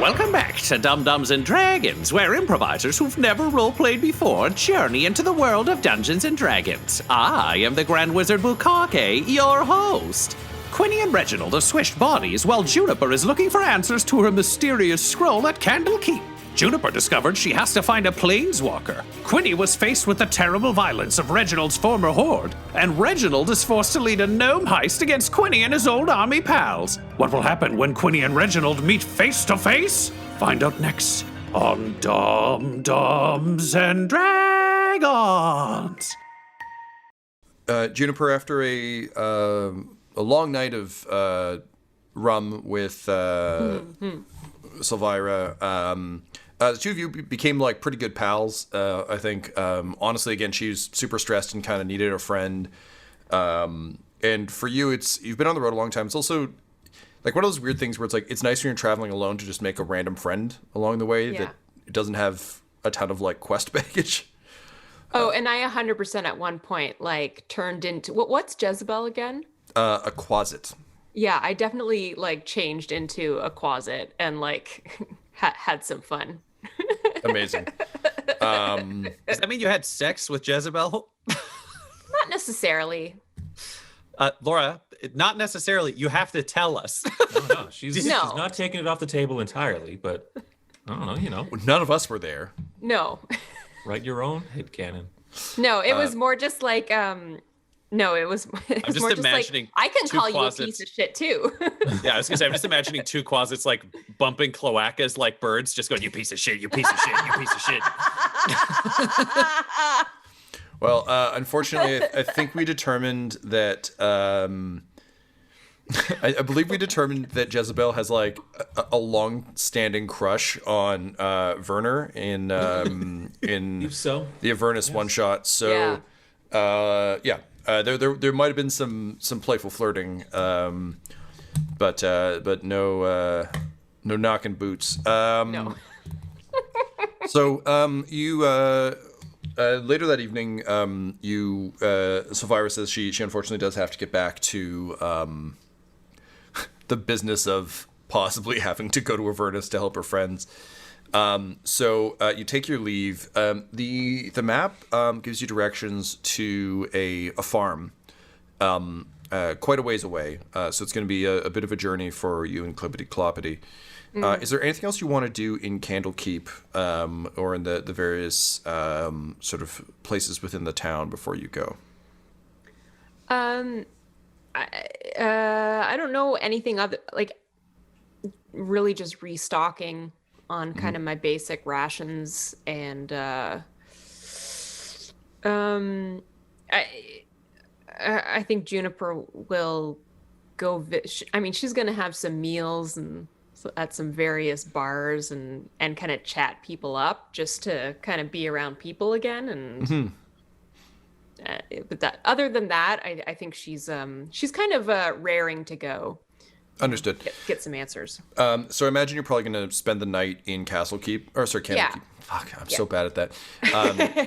Welcome back to Dum-Dums and Dragons, where improvisers who've never roleplayed before journey into the world of Dungeons and Dragons. I am the Grand Wizard Bukkake, your host. Quinny and Reginald have swished bodies while Juniper is looking for answers to her mysterious scroll at Candlekeep. Juniper discovered she has to find a Planeswalker. Quinny was faced with the terrible violence of Reginald's former Horde, and Reginald is forced to lead a gnome heist against Quinny and his old army pals. What will happen when Quinny and Reginald meet face to face? Find out next on Dum-Dums and Dragons. Juniper, after a long night of rum with Silvira, the two of you became like pretty good pals. I think, honestly, again, she's super stressed and kind of needed a friend. And for you, you've been on the road a long time. It's also like one of those weird things where it's like, it's nice when you're traveling alone to just make a random friend along the way that it doesn't have a ton of like quest baggage. Oh, and I 100% at one point like turned into what's Jezebel again? A closet. Yeah, I definitely like changed into a closet and like had some fun. Amazing. Does that mean you had sex with Jezebel? Not necessarily. Laura, not necessarily. You have to tell us. No, she's not taking it off the table entirely, but I don't know, you know. None of us were there. No. Write your own headcanon. No, it was more just like no, it was I'm just more imagining just like, I can call closets. you a piece of shit too. Yeah, I was gonna say, I'm just imagining two closets like bumping cloacas like birds, just going, you piece of shit, you piece of shit, you piece of shit. Well, unfortunately, I think we determined that I believe we determined that Jezebel has like a long-standing crush on Werner in So the Avernus one shot. So there might have been some playful flirting, but no knocking boots. No. So you later that evening, Silvira says she unfortunately does have to get back to the business of possibly having to go to Avernus to help her friends. So you take your leave. The map gives you directions to a farm quite a ways away. So it's going to be a bit of a journey for you and Clippity Cloppity. Is there anything else you want to do in Candlekeep or in the various sort of places within the town before you go? I don't know anything other, like really just restocking on kind of my basic rations, and I think Juniper will go. I mean, she's gonna have some meals and at some various bars and kind of chat people up just to kind of be around people again. And but that, other than that, I think she's kind of raring to go. Understood. Get some answers. So I imagine you're probably going to spend the night in Candlekeep. Yeah. Fuck, I'm so bad at that.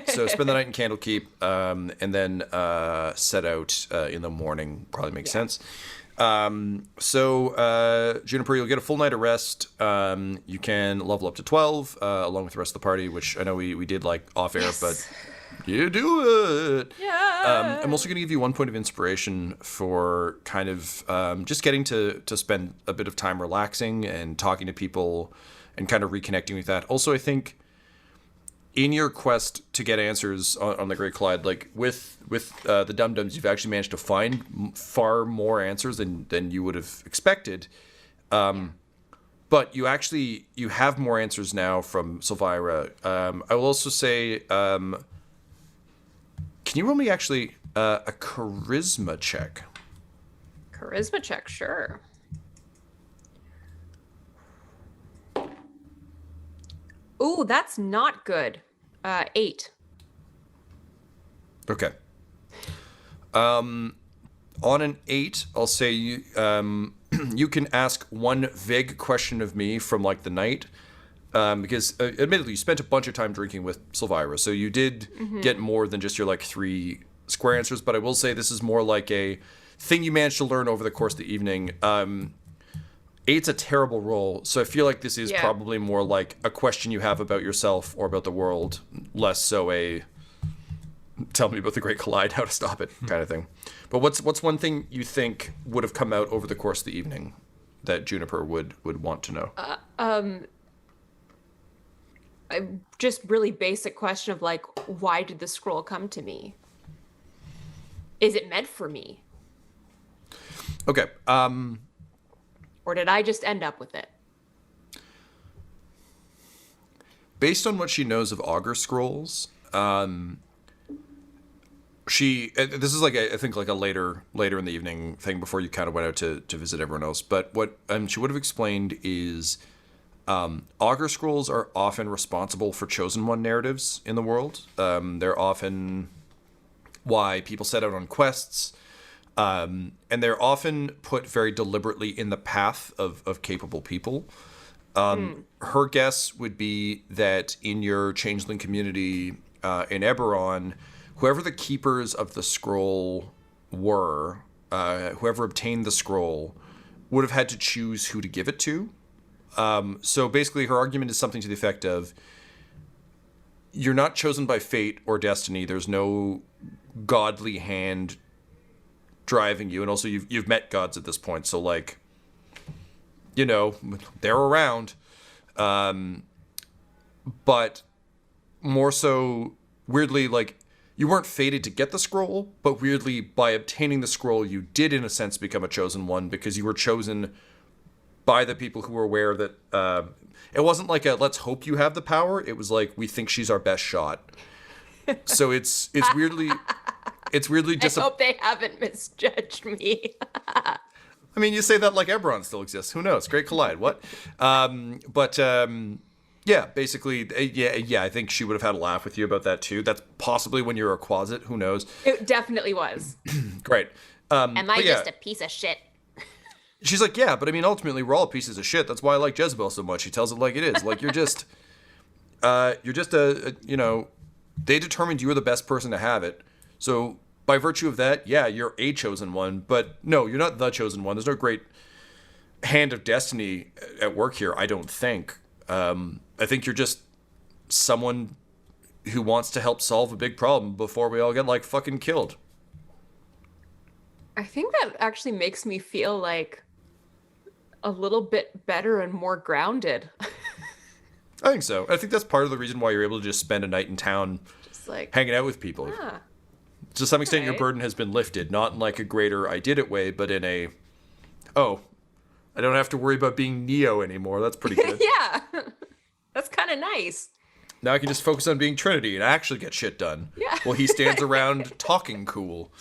So spend the night in Candlekeep, and then set out in the morning. Probably makes sense. So Juniper, you'll get a full night of rest. You can level up to 12 along with the rest of the party, which I know we did like off air, but you do it. Yeah. I'm also going to give you 1 point of inspiration for kind of just getting to spend a bit of time relaxing and talking to people and kind of reconnecting with that. Also, I think in your quest to get answers on the Great Collide, like with the Dum-Dums, you've actually managed to find far more answers than you would have expected. But you have more answers now from Silvira. I will also say, can you roll me actually a charisma check? Charisma check, sure. Ooh, that's not good. 8. Okay. On an 8, I'll say you you can ask one vague question of me from like the night, because admittedly you spent a bunch of time drinking with Silvira, so you did get more than just your like 3 square answers. But I will say this is more like a thing you managed to learn over the course of the evening. 8's a terrible roll, so I feel like this is Yeah. probably more like a question you have about yourself or about the world, less so a tell me about the Great Collide, how to stop it kind of thing. But what's one thing you think would have come out over the course of the evening that Juniper would want to know? A just really basic question of like, why did the scroll come to me? Is it meant for me? Okay. Or did I just end up with it? Based on what she knows of Augur scrolls, this is like I think like a later in the evening thing before you kind of went out to visit everyone else. But what she would have explained is Augur scrolls are often responsible for chosen one narratives in the world. They're often why people set out on quests. And they're often put very deliberately in the path of capable people. Her guess would be that in your changeling community in Eberron, whoever the keepers of the scroll were, whoever obtained the scroll, would have had to choose who to give it to. So basically her argument is something to the effect of, you're not chosen by fate or destiny. There's no godly hand driving you, and also you've met gods at this point, so like, you know, they're around, but more so weirdly, like, you weren't fated to get the scroll, but weirdly by obtaining the scroll you did in a sense become a chosen one, because you were chosen by the people who were aware that it wasn't like a let's hope you have the power, it was like we think she's our best shot. So it's weirdly I hope they haven't misjudged me. I mean, you say that like Eberron still exists. Who knows? Great Collide. What? Yeah, basically, yeah. I think she would have had a laugh with you about that too. That's possibly when you're a Quasit. Who knows? It definitely was. Great. Am I just a piece of shit? She's like, yeah, but I mean, ultimately, we're all pieces of shit. That's why I like Jezebel so much. She tells it like it is. Like, you're just a you know, they determined you were the best person to have it. So by virtue of that, yeah, you're a chosen one, but no, you're not the chosen one. There's no great hand of destiny at work here, I don't think. I think you're just someone who wants to help solve a big problem before we all get like fucking killed. I think that actually makes me feel like a little bit better and more grounded. I think so. I think that's part of the reason why you're able to just spend a night in town Just like hanging out with people. To some extent, your burden has been lifted, not in like a greater I did it way, but in a, oh, I don't have to worry about being Neo anymore. That's pretty good. Yeah. That's kind of nice. Now I can just focus on being Trinity and actually get shit done. Yeah. While he stands around talking cool.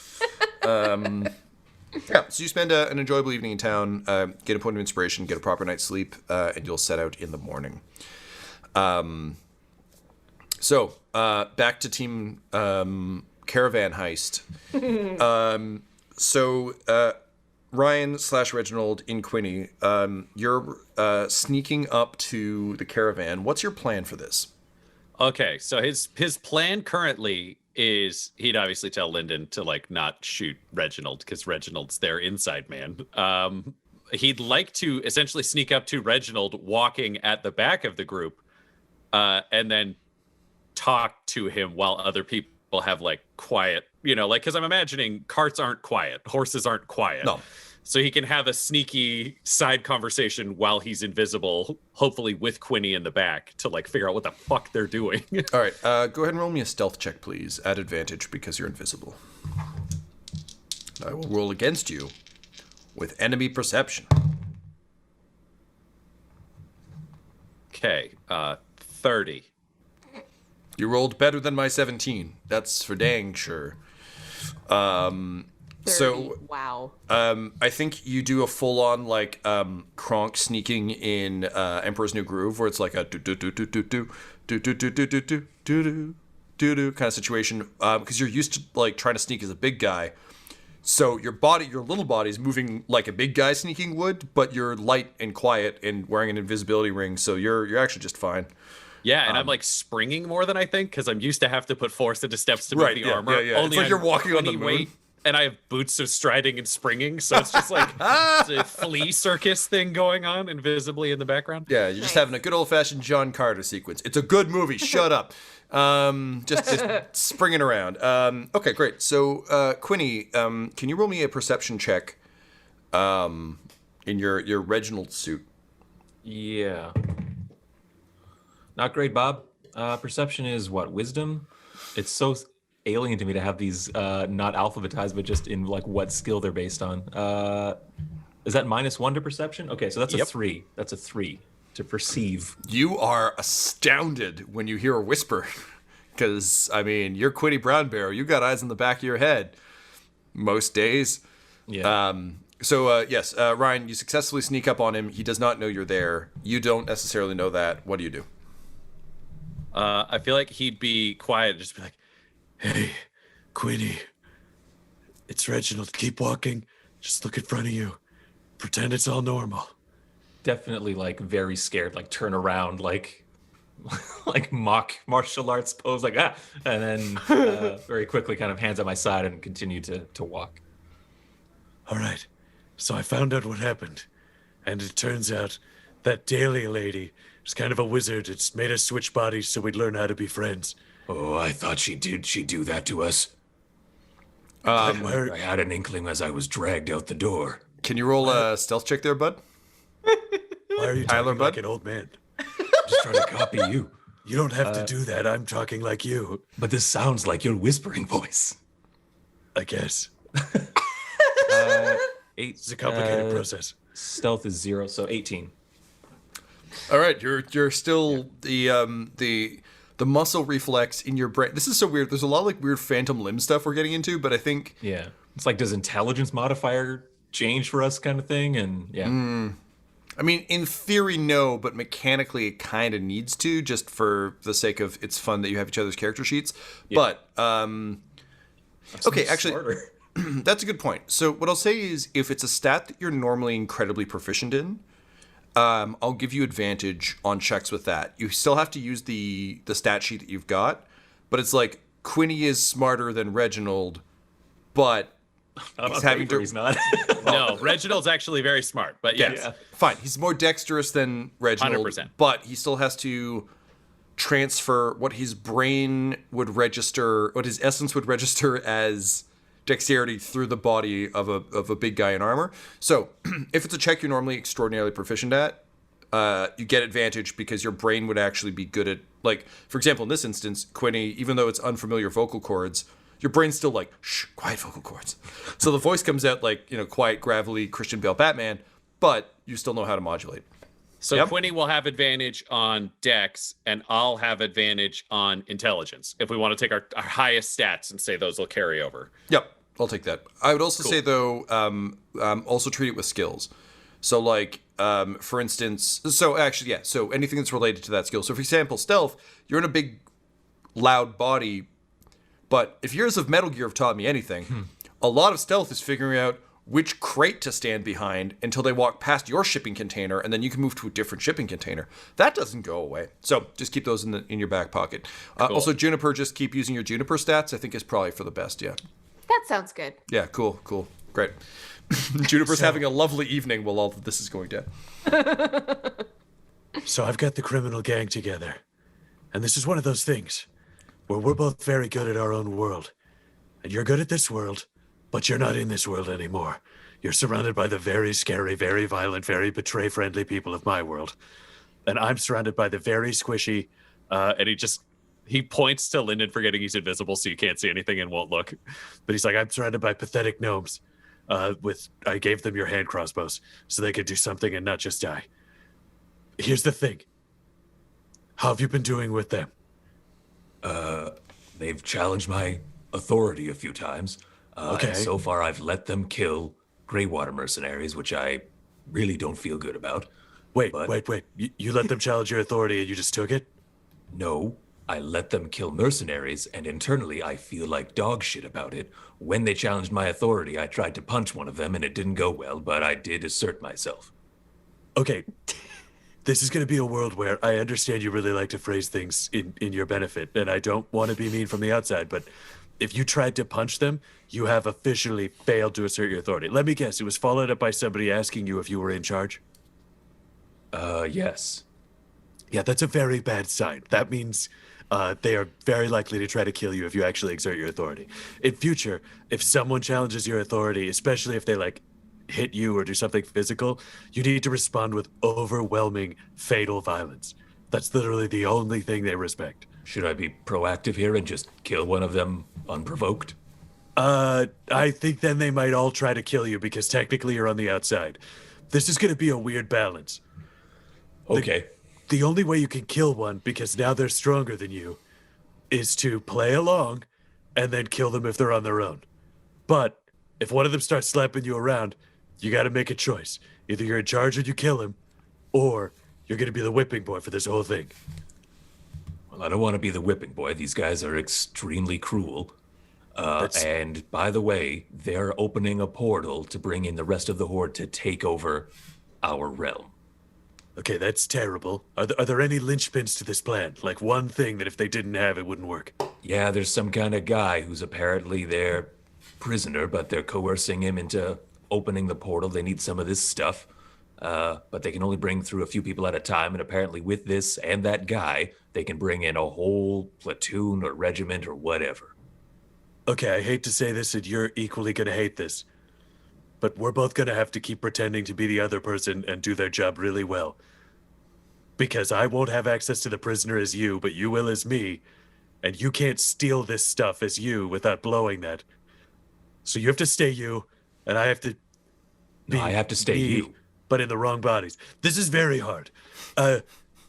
Yeah, so you spend an enjoyable evening in town, get a point of inspiration, get a proper night's sleep, and you'll set out in the morning. So back to Team Caravan Heist. Ryan/Reginald in Quinny, you're sneaking up to the caravan. What's your plan for this? Okay, so his plan currently is he'd obviously tell Lyndon to like not shoot Reginald because Reginald's their inside man. He'd like to essentially sneak up to Reginald walking at the back of the group, and then talk to him while other people have like quiet, you know, like, because I'm imagining carts aren't quiet, horses aren't quiet. No. So he can have a sneaky side conversation while he's invisible, hopefully with Quinny in the back to like figure out what the fuck they're doing. All right, go ahead and roll me a stealth check, please, at advantage because you're invisible. I will roll against you with enemy perception. Okay, 30. You rolled better than my 17. That's for dang sure. 30. So wow. I think you do a full-on like Kronk sneaking in Emperor's New Groove, where it's like a do do do do do do do do do do do do do do do kind of situation, because you're used to like trying to sneak as a big guy. So your little body's moving like a big guy sneaking would, but you're light and quiet and wearing an invisibility ring, so you're actually just fine. Yeah, and I'm like springing more than I think because I'm used to have to put force into steps to move the armor. Yeah. It's like you're walking on the moon. Weight. and I have boots of striding and springing, so it's just like it's a flea circus thing going on invisibly in the background. Yeah, you're just having a good old-fashioned John Carter sequence. It's a good movie. Shut up. Just springing around. Okay, great. So, Quinny, can you roll me a perception check in your Reginald suit? Yeah. Not great, Bob. Perception is what? Wisdom? It's so alien to me to have these not alphabetized, but just in like what skill they're based on. Is that -1 to perception? Okay, so that's a 3. That's a 3 to perceive. You are astounded when you hear a whisper. Because, I mean, you're Quinny Brown Bear. You got eyes in the back of your head most days. Yeah. Yes, Ryan, you successfully sneak up on him. He does not know you're there. You don't necessarily know that. What do you do? I feel like he'd be quiet, just be like, "Hey, Quinny, it's Reginald. Keep walking. Just look in front of you. Pretend it's all normal." Definitely like very scared, like turn around, like mock martial arts pose, like and then very quickly kind of hands at my side and continue to walk. All right. So I found out what happened. And it turns out that Dahlia lady is kind of a wizard. It's made us switch bodies so we'd learn how to be friends. Oh, I thought she'd do that to us. I I had an inkling as I was dragged out the door. Can you roll a stealth check there, bud? Why are you Tyler, talking like bud? an old man? Just trying to copy you. You don't have to do that. I'm talking like you, But this sounds like your whispering voice. I guess. 8. It's a complicated process. Stealth is 0, so 18. All right, you're still the muscle reflex in your brain. This is so weird. There's a lot of like weird phantom limb stuff we're getting into, but I think Yeah. It's like, does intelligence modifier change for us kind of thing? And yeah. I mean, in theory, no, but mechanically it kind of needs to, just for the sake of it's fun that you have each other's character sheets. Yeah. But okay, actually, Smarter. that's a good point. So what I'll say is, if it's a stat that you're normally incredibly proficient in, I'll give you advantage on checks with that. You still have to use the stat sheet that you've got, but it's like Quinny is smarter than Reginald, but he's having to. He's not. No, Reginald's actually very smart, but yes. Yeah. Fine, he's more dexterous than Reginald, 100%. but he still has to transfer what his brain would register, what his essence would register as dexterity through the body of a big guy in armor. So if it's a check you're normally extraordinarily proficient at, you get advantage because your brain would actually be good at, like, for example, in this instance, Quinny, even though it's unfamiliar vocal cords, your brain's still like, shh, quiet vocal cords. So the voice comes out like, quiet, gravelly Christian Bale Batman, but you still know how to modulate. So Yep. Quinny will have advantage on Dex, and I'll have advantage on Intelligence. If we want to take our highest stats and say those will carry over. Yep, I'll take that. I would also Cool. say, though, also treat it with skills. So, like, for instance, so anything that's related to that skill. So, for example, stealth, you're in a big, loud body, but if years of Metal Gear have taught me anything, a lot of stealth is figuring out which crate to stand behind until they walk past your shipping container, and then you can move to a different shipping container. That doesn't go away. So just keep those in your back pocket. Also, Juniper, just keep using your Juniper stats. I think is probably for the best. Yeah. That sounds good. Yeah. Cool. Great. Juniper's having a lovely evening while all of this is going down. So I've got the criminal gang together. And this is one of those things where we're both very good at our own world. And you're good at this world, but you're not in this world anymore. You're surrounded by the very scary, very violent, very betray-friendly people of my world. And I'm surrounded by the very squishy, And he points to Lyndon, forgetting he's invisible, so you can't see anything and won't look. but he's like, I'm surrounded by pathetic gnomes. I gave them your hand crossbows so they could do something and not just die. Here's the thing. How have you been doing with them? They've challenged my authority a few times. Okay. And so far, I've let them kill Greywater mercenaries, which I really don't feel good about. Wait. You let them challenge your authority and you just took it? No, I let them kill mercenaries, and internally I feel like dog shit about it. When they challenged my authority, I tried to punch one of them, and it didn't go well, but I did assert myself. Okay. This is going to be a world where I understand you really like to phrase things in your benefit, and I don't want to be mean from the outside, but if you tried to punch them, you have officially failed to assert your authority. Let me guess, it was followed up by somebody asking you if you were in charge? Yes. Yeah, that's a very bad sign. That means they are very likely to try to kill you if you actually exert your authority. In future, if someone challenges your authority, especially if they like hit you or do something physical, you need to respond with overwhelming fatal violence. That's literally the only thing they respect. Should I be proactive here and just kill one of them unprovoked? I think then they might all try to kill you because technically you're on the outside. This is going to be a weird balance. Okay. The only way you can kill one, because now they're stronger than you, is to play along and then kill them if they're on their own. But if one of them starts slapping you around, you got to make a choice. Either you're in charge and you kill him, or you're going to be the whipping boy for this whole thing. Well, I don't want to be the whipping boy. These guys are extremely cruel. And by the way, they're opening a portal to bring in the rest of the Horde to take over our realm. Okay, that's terrible. Are there any linchpins to this plan? Like one thing that if they didn't have, it wouldn't work? Yeah, there's some kind of guy who's apparently their prisoner, but they're coercing him into opening the portal. They need some of this stuff, but they can only bring through a few people at a time. And apparently with this and that guy, they can bring in a whole platoon or regiment or whatever. Okay, I hate to say this, and you're equally going to hate this, but we're both going to have to keep pretending to be the other person and do their job really well. Because I won't have access to the prisoner as you, but you will as me, and you can't steal this stuff as you without blowing that. So you have to stay you, and I have to be I have to stay me, you. but in the wrong bodies. This is very hard.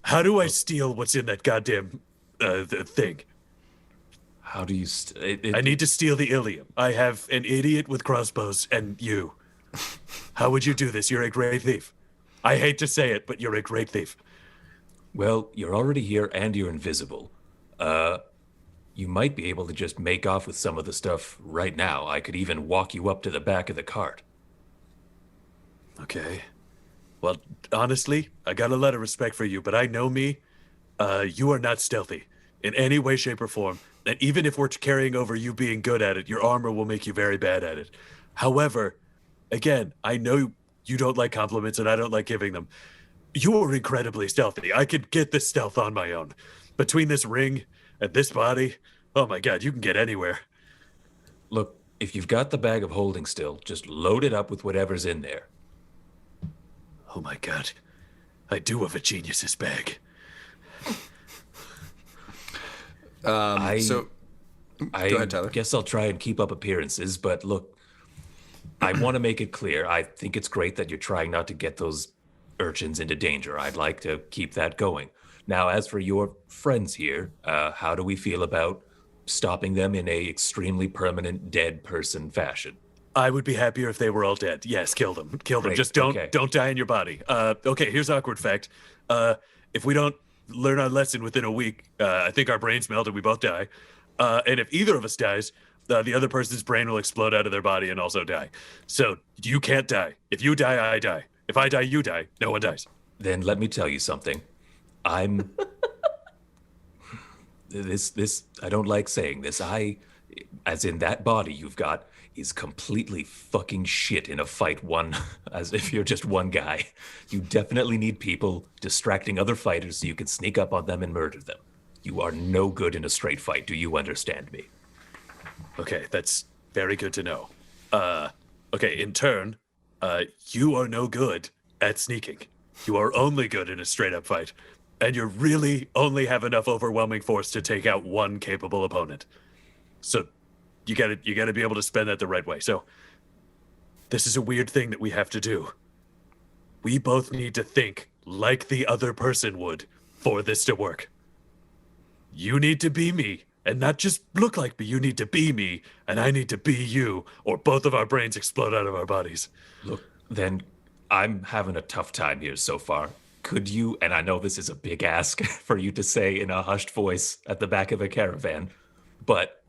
How do I steal what's in that goddamn the thing? How do you... I need to steal the Ilium. I have an idiot with crossbows and you. How would you do this? You're a great thief. I hate to say it, but you're a great thief. Well, you're already here and you're invisible. You might be able to just make off with some of the stuff right now. I could even walk you up to the back of the cart. Okay. Well, honestly, I got a lot of respect for you, but I know me. You are not stealthy in any way, shape, or form. And even if we're carrying over you being good at it, your armor will make you very bad at it. However, again, I know you don't like compliments and I don't like giving them. You are incredibly stealthy. I could get this stealth on my own. Between this ring and this body, oh my God, you can get anywhere. Look, if you've got the bag of holding still, just load it up with whatever's in there. Oh my God, I do have a genius's bag. I Go ahead, Tyler. guess I'll try and keep up appearances, but look, I want to make it clear. I think it's great that you're trying not to get those urchins into danger. I'd like to keep that going. Now, as for your friends here, how do we feel about stopping them in a extremely permanent dead person fashion? I would be happier if they were all dead. Yes, kill them. Kill them. Great, Just don't okay. die in your body. Okay, here's awkward fact. If we don't learn our lesson within a week, I think our brains melt and we both die. And if either of us dies, the other person's brain will explode out of their body and also die. So you can't die. If you die, I die. If I die, you die. No one dies. Then let me tell you something. I'm this I don't like saying this. As in that body you've got is completely fucking shit in a fight as if you're just one guy. You definitely need people distracting other fighters so you can sneak up on them and murder them. You are no good in a straight fight. Do you understand me? Okay, that's very good to know. Okay, in turn, you are no good at sneaking. You are only good in a straight-up fight. And you really only have enough overwhelming force to take out one capable opponent. So you gotta be able to spend that the right way. So this is a weird thing that we have to do. We both need to think like the other person would for this to work. You need to be me, and not just look like me. You need to be me, and I need to be you, or both of our brains explode out of our bodies. Look, then I'm having a tough time here so far. Could you, and I know this is a big ask for you to say in a hushed voice at the back of a caravan, but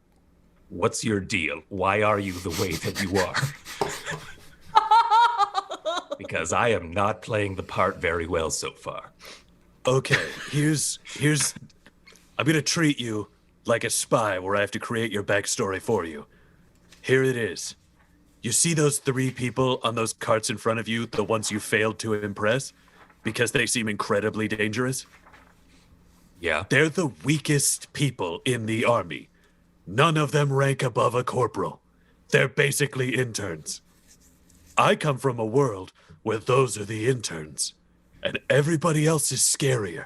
what's your deal? Why are you the way that you are? Because I am not playing the part very well so far. Okay, here's I'm gonna treat you like a spy where I have to create your backstory for you. Here it is. You see those 3 people on those carts in front of you, the ones you failed to impress? Because they seem incredibly dangerous? Yeah. They're the weakest people in the army. None of them rank above a corporal. They're basically interns. I come from a world where those are the interns, and everybody else is scarier.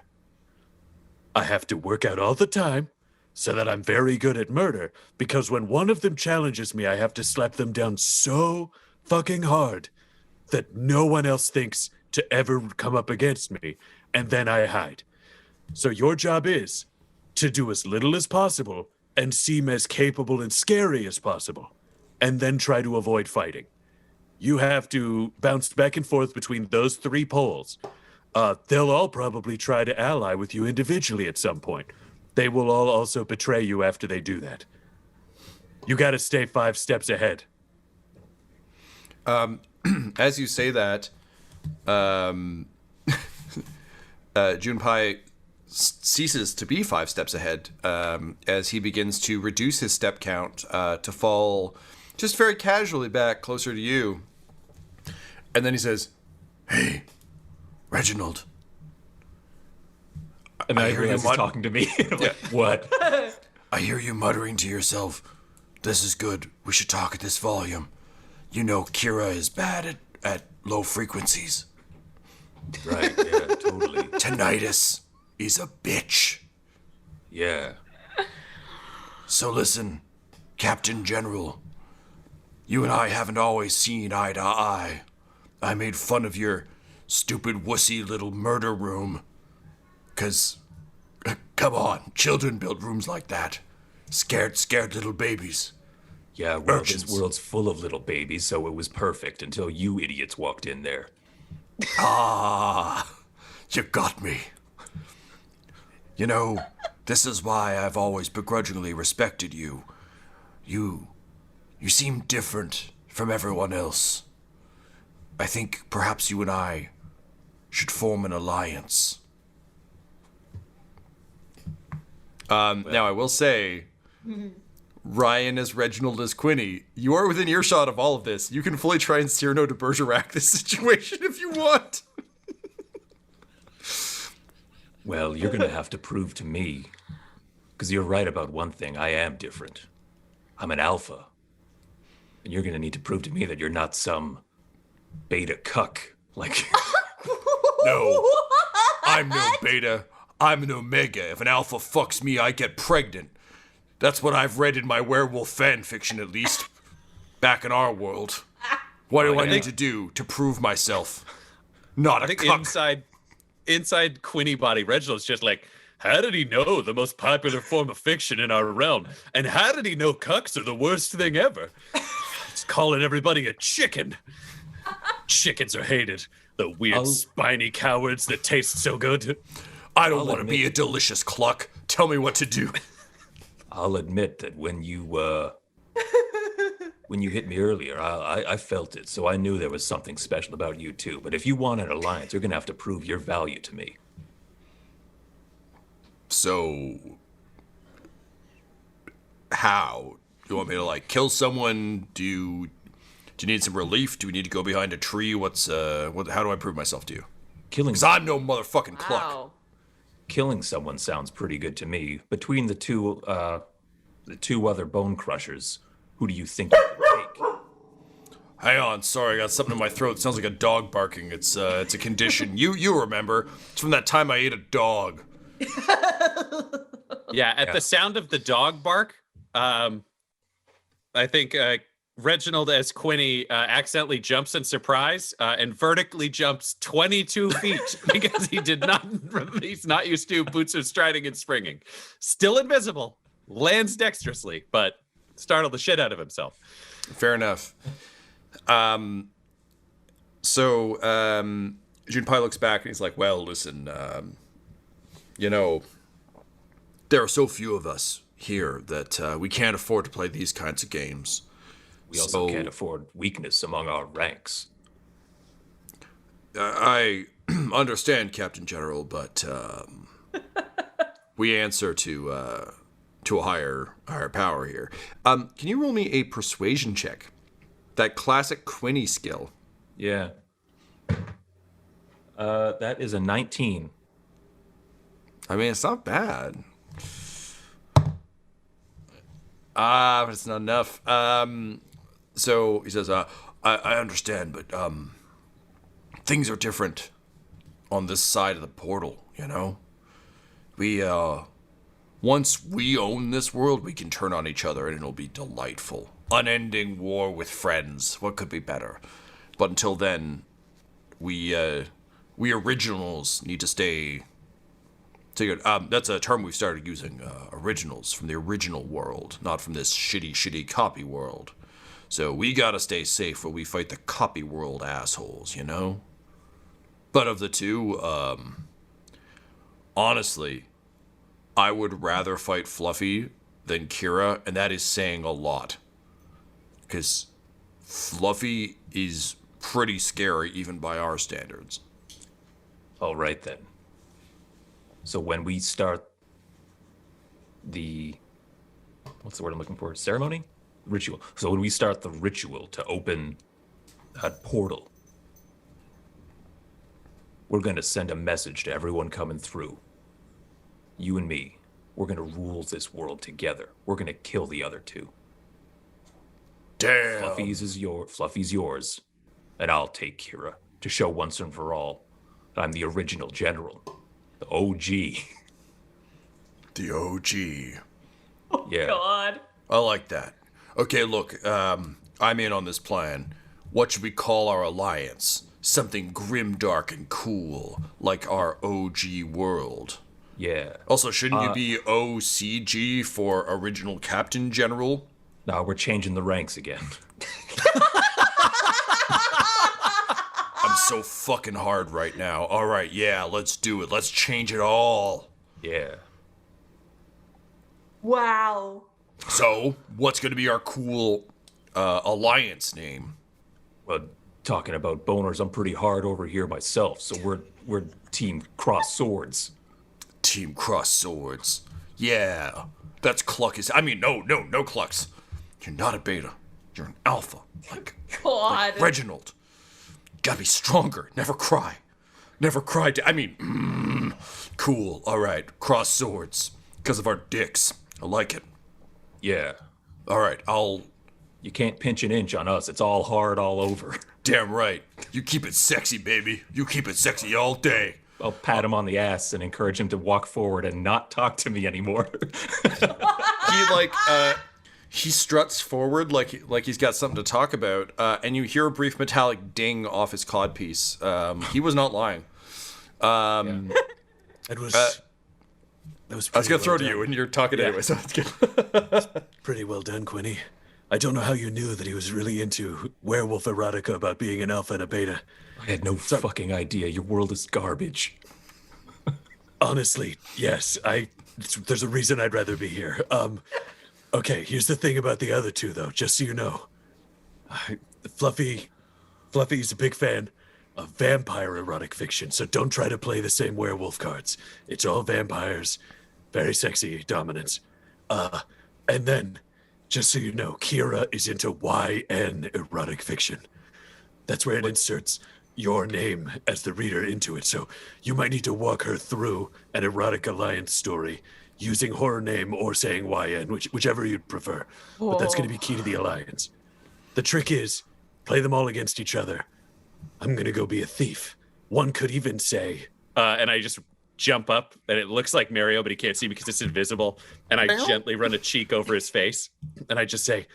I have to work out all the time so that I'm very good at murder, because when one of them challenges me, I have to slap them down so fucking hard that no one else thinks to ever come up against me, and then I hide. So your job is to do as little as possible and seem as capable and scary as possible, and then try to avoid fighting. You have to bounce back and forth between those 3 poles. They'll all probably try to ally with you individually at some point. They will all also betray you after they do that. You gotta stay 5 steps ahead. As you say that, Junpei ceases to be 5 steps ahead as he begins to reduce his step count to fall just very casually back closer to you. And then he says, "Hey, Reginald." And I realize he's talking to me. Like, what? I hear you muttering to yourself, "This is good. We should talk at this volume. You know Kira is bad at low frequencies." Right, yeah, totally. "Tinnitus is a bitch. Yeah. So listen, Captain General, you and I haven't always seen eye to eye. I made fun of your stupid wussy little murder room. 'Cause, come on, children build rooms like that. Scared little babies. Yeah, well, Urchins. this world's full of little babies, so it was perfect until you idiots walked in there. Ah, you got me. You know, this is why I've always begrudgingly respected you. You seem different from everyone else. I think perhaps you and I should form an alliance." Now, I will say, Ryan as Reginald as Quinny, you are within earshot of all of this. You can fully try and Cyrano de Bergerac this situation if you want. Well, you're going to have to prove to me, because you're right about one thing. I am different. I'm an alpha. And you're going to need to prove to me that you're not some beta cuck. Like, No, I'm no beta. I'm an omega. If an alpha fucks me, I get pregnant. That's what I've read in my werewolf fan fiction, at least. Back in our world. What do I need to do to prove myself? Not I a think cuck. inside Quinny body, Reginald's just like, how did he know the most popular form of fiction in our realm? And how did he know cucks are the worst thing ever? He's calling everybody a chicken. Chickens are hated. The weird spiny cowards that taste so good. I don't want to be a delicious cluck. Tell me what to do. I'll admit that when you hit me earlier, I felt it, so I knew there was something special about you too. But if you want an alliance, you're going to have to prove your value to me. So, how? Do you want me to, like, kill someone? Do you need some relief? Do we need to go behind a tree? How do I prove myself to you? Because I'm no motherfucking cluck. Wow. Killing someone sounds pretty good to me. Between the two other bone crushers, who do you think you could take? Hang on, sorry, I got something in my throat. It sounds like a dog barking. It's a condition. You remember? It's from that time I ate a dog. Yeah, at the sound of the dog bark, I think Reginald as Quinny accidentally jumps in surprise and vertically jumps 22 feet because he's not used to boots of striding and springing. Still invisible, lands dexterously, but startled the shit out of himself. Fair enough. So Junpei looks back and he's like, well, listen, there are so few of us here that we can't afford to play these kinds of games. We also can't afford weakness among our ranks. I understand, Captain General, but we answer to to a higher power here. Can you roll me a persuasion check? That classic Quinny skill. Yeah. That is a 19. I mean, it's not bad. But it's not enough. So he says, I understand, but things are different on this side of the portal, you know? We, once we own this world, we can turn on each other and it'll be delightful. Unending war with friends. What could be better? But until then, we originals need to stay together. That's a term we've started using, originals, from the original world, not from this shitty copy world. So we gotta stay safe while we fight the copy world assholes, you know? But of the two, honestly, I would rather fight Fluffy than Kira, and that is saying a lot. Because Fluffy is pretty scary, even by our standards. All right, then. So when we start the... What's the word I'm looking for? Ceremony? Ritual. So when we start the ritual to open that portal, we're going to send a message to everyone coming through. You and me, we're going to rule this world together. We're going to kill the other two. Damn. Fluffy's yours, and I'll take Kira to show once and for all that I'm the original general, the OG. The OG. Yeah. God. I like that. Okay, look, I'm in on this plan. What should we call our alliance? Something grim, dark, and cool, like our OG world. Yeah. Also, shouldn't you be OCG for Original Captain General? No, we're changing the ranks again. I'm so fucking hard right now. All right, yeah, let's do it. Let's change it all. Yeah. Wow. So, what's going to be our cool alliance name? Well, talking about boners, I'm pretty hard over here myself, so we're Team Cross Swords. Team Cross Swords. Yeah, that's Cluckus. I mean, no Clucks. You're not a beta. You're an alpha. Like Reginald. Gotta be stronger. Never cry. Cool. All right. Cross Swords. Because of our dicks. I like it. Yeah. All right. You can't pinch an inch on us. It's all hard all over. Damn right. You keep it sexy, baby. You keep it sexy all day. I'll pat him on the ass and encourage him to walk forward and not talk to me anymore. He struts forward like he's got something to talk about, and you hear a brief metallic ding off his codpiece. He was not lying. That was I was gonna throw to you, and you're talking anyway, so it's good. pretty well done, Quinny. I don't know how you knew that he was really into werewolf erotica about being an alpha and a beta. I had no fucking idea. Your world is garbage. Honestly, yes. There's a reason I'd rather be here. Okay, here's the thing about the other two, though, just so you know. Fluffy's a big fan of vampire erotic fiction, so don't try to play the same werewolf cards. It's all vampires, very sexy dominance. And then, just so you know, Kira is into YN erotic fiction. That's where it inserts your name as the reader into it, so you might need to walk her through an erotic alliance story using horror name or saying YN, whichever you'd prefer. But that's going to be key to the alliance. The trick is, play them all against each other. I'm going to go be a thief. One could even say... And I just jump up, and it looks like Mario, but he can't see because it's invisible. And I gently run a cheek over his face, and I just say,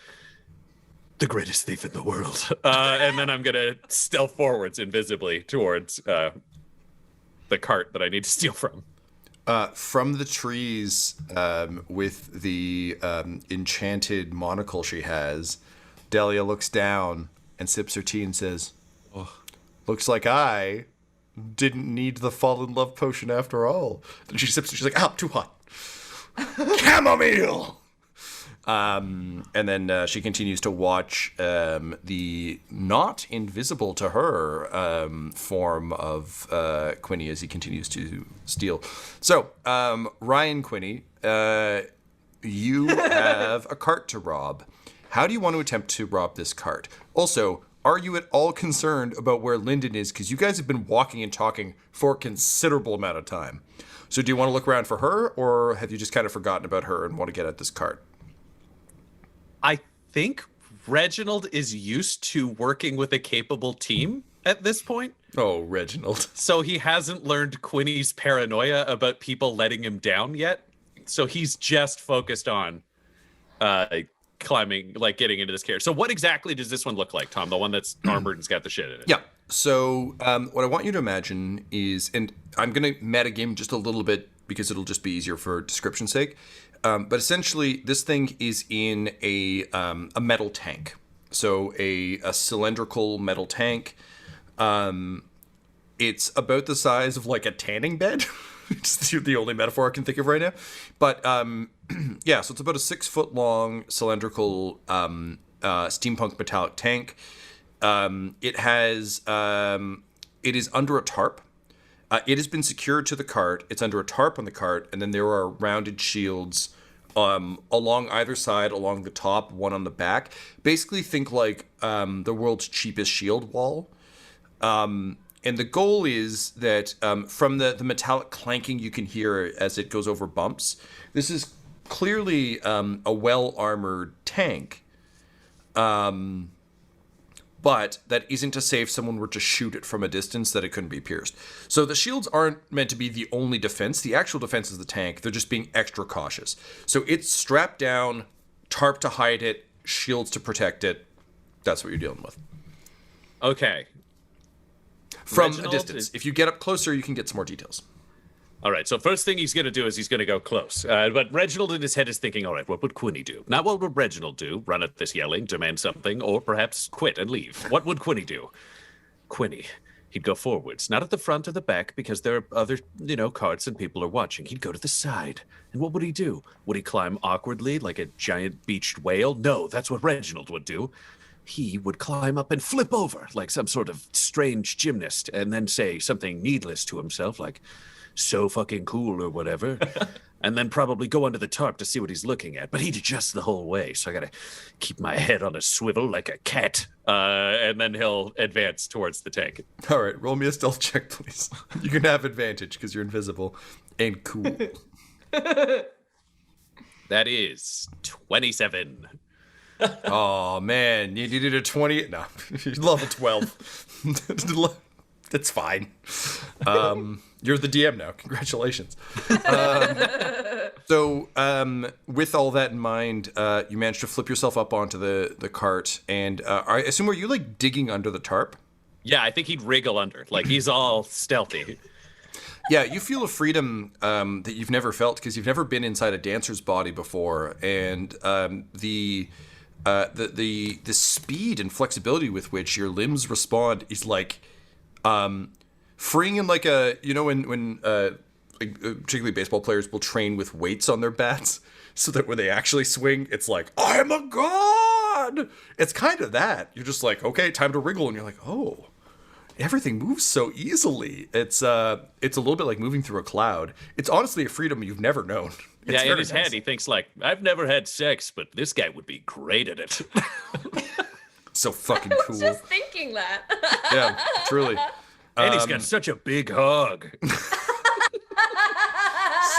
the greatest thief in the world. and then I'm going to stealth forwards invisibly towards the cart that I need to steal from. From the trees, with the enchanted monocle she has, Delia looks down and sips her tea and says, looks like I didn't need the fall in love potion after all. Then she sips it, she's like, too hot. Chamomile! And then she continues to watch the not invisible to her form of Quinny as he continues to steal. So, Ryan Quinny, you have a cart to rob. How do you want to attempt to rob this cart? Also, are you at all concerned about where Lyndon is? Because you guys have been walking and talking for a considerable amount of time. So do you want to look around for her, or have you just kind of forgotten about her and want to get at this cart? I think Reginald is used to working with a capable team at this point. Oh, Reginald. So he hasn't learned Quinny's paranoia about people letting him down yet. So he's just focused on climbing, like getting into this carriage. So what exactly does this one look like, Tom? The one that's armored and's got the shit in it. Yeah. So what I want you to imagine is, and I'm going to metagame just a little bit because it'll just be easier for description's sake. But essentially, this thing is in a metal tank. So a cylindrical metal tank. It's about the size of like a tanning bed. It's the only metaphor I can think of right now. But yeah, so it's about a 6-foot long cylindrical steampunk metallic tank. It is under a tarp. It has been secured to the cart. It's under a tarp on the cart, and then there are rounded shields along either side, along the top, one on the back. Basically, think like the world's cheapest shield wall. And the goal is that from the metallic clanking you can hear as it goes over bumps, this is clearly a well-armored tank. But that isn't to say if someone were to shoot it from a distance that it couldn't be pierced. So the shields aren't meant to be the only defense. The actual defense is the tank. They're just being extra cautious. So it's strapped down, tarp to hide it, shields to protect it. That's what you're dealing with. Okay. From Reginald a distance. is- If you get up closer, you can get some more details. All right, so first thing he's going to do is he's going to go close. But Reginald in his head is thinking, all right, what would Quinny do? Not what would Reginald do, run at this yelling, demand something, or perhaps quit and leave. What would Quinny do? Quinny, he'd go forwards, not at the front or the back, because there are other, carts and people are watching. He'd go to the side. And what would he do? Would he climb awkwardly like a giant beached whale? No, that's what Reginald would do. He would climb up and flip over like some sort of strange gymnast and then say something needless to himself like, so fucking cool or whatever, and then probably go under the tarp to see what he's looking at. But he'd adjust the whole way, so I gotta keep my head on a swivel like a cat. And then he'll advance towards the tank. All right, roll me a stealth check, please. You can have advantage because you're invisible and cool. That is 27. Oh, man. You did a 20. No, level 12. That's fine. You're the DM now. Congratulations. So with all that in mind, you managed to flip yourself up onto the cart. And I assume, were you like digging under the tarp? Yeah, I think he'd wriggle under. Like he's all stealthy. Yeah, you feel a freedom that you've never felt because you've never been inside a dancer's body before. And the speed and flexibility with which your limbs respond is like freeing in like a, when particularly baseball players will train with weights on their bats so that when they actually swing, it's like, I am a god. It's kind of that. You're just like, okay, time to wriggle. And you're like, oh, everything moves so easily. It's a little bit like moving through a cloud. It's honestly a freedom you've never known. It's In very his nice. head, he thinks like, I've never had sex, but this guy would be great at it. So fucking cool. Just thinking that. Yeah, truly. And he's got such a big hog.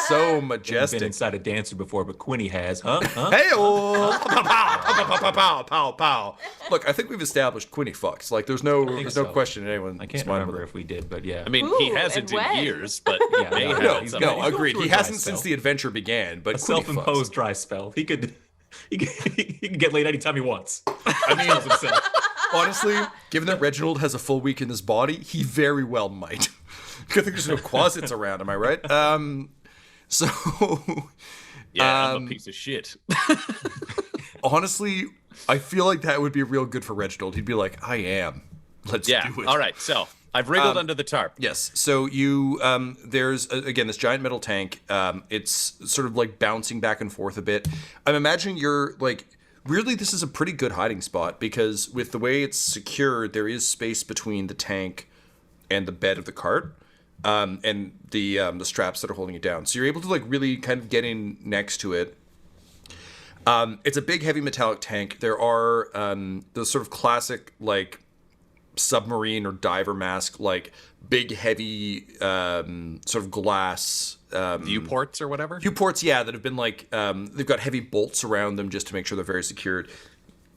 So Been majestic. inside a dancer before, but Quinny has, huh? Hey-oh! Pow, pow, pow, pow, pow. Look, I think we've established Quinny fucks. Like, there's no so. question in anyone's I can't mind remember with if we did, but yeah. I mean, he Ooh, hasn't and in when? years, but Yeah, he may no, have No, at some point. agreed. through He a dry hasn't spell. since the adventure began, but A Quinny self-imposed fucks. dry spell. He could get laid anytime he wants. I mean, honestly, given that Reginald has a full week in his body, he very well might. Good thing there's no closets around, am I right? So... Yeah, I'm a piece of shit. honestly, I feel like that would be real good for Reginald. He'd be like, I am. Let's Yeah, do it. all right, so I've wriggled under the tarp. Yes. So you, there's, again, this giant metal tank. It's sort of like bouncing back and forth a bit. I'm imagining you're like, weirdly, this is a pretty good hiding spot because with the way it's secured, there is space between the tank and the bed of the cart. And the straps that are holding it down. So you're able to like really kind of get in next to it. It's a big, heavy metallic tank. There are those sort of classic, like, submarine or diver mask, like, big, heavy, sort of glass... viewports or whatever? Viewports, yeah, that have been, like, they've got heavy bolts around them just to make sure they're very secured.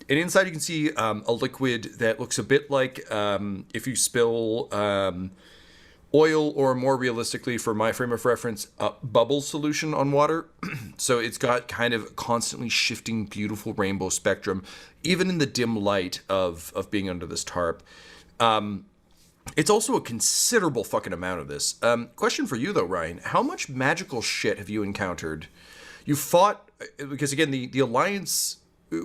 And inside you can see a liquid that looks a bit like if you spill oil, or more realistically, for my frame of reference, bubble solution on water. So it's got kind of constantly shifting, beautiful rainbow spectrum, even in the dim light of being under this tarp. It's also a considerable fucking amount of this. Question for you, though, Ryan. How much magical shit have you encountered? You fought... Because, again, the Alliance...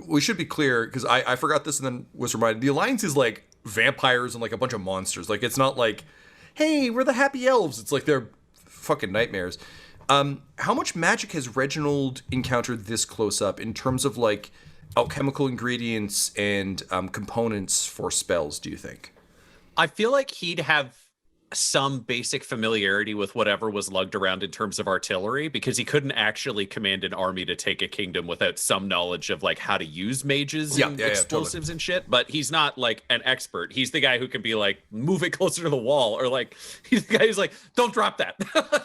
We should be clear, because I forgot this and then was reminded. The Alliance is, like, vampires and, like, a bunch of monsters. Like, it's not like, hey, we're the happy elves. It's like they're fucking nightmares. How much magic has Reginald encountered this close up in terms of, like, alchemical ingredients and components for spells, do you think? I feel like he'd have some basic familiarity with whatever was lugged around in terms of artillery, because he couldn't actually command an army to take a kingdom without some knowledge of, like, how to use mages and explosives and shit. But he's not, like, an expert. He's the guy who can be like, move it closer to the wall, or, like, he's the guy who's like, don't drop that.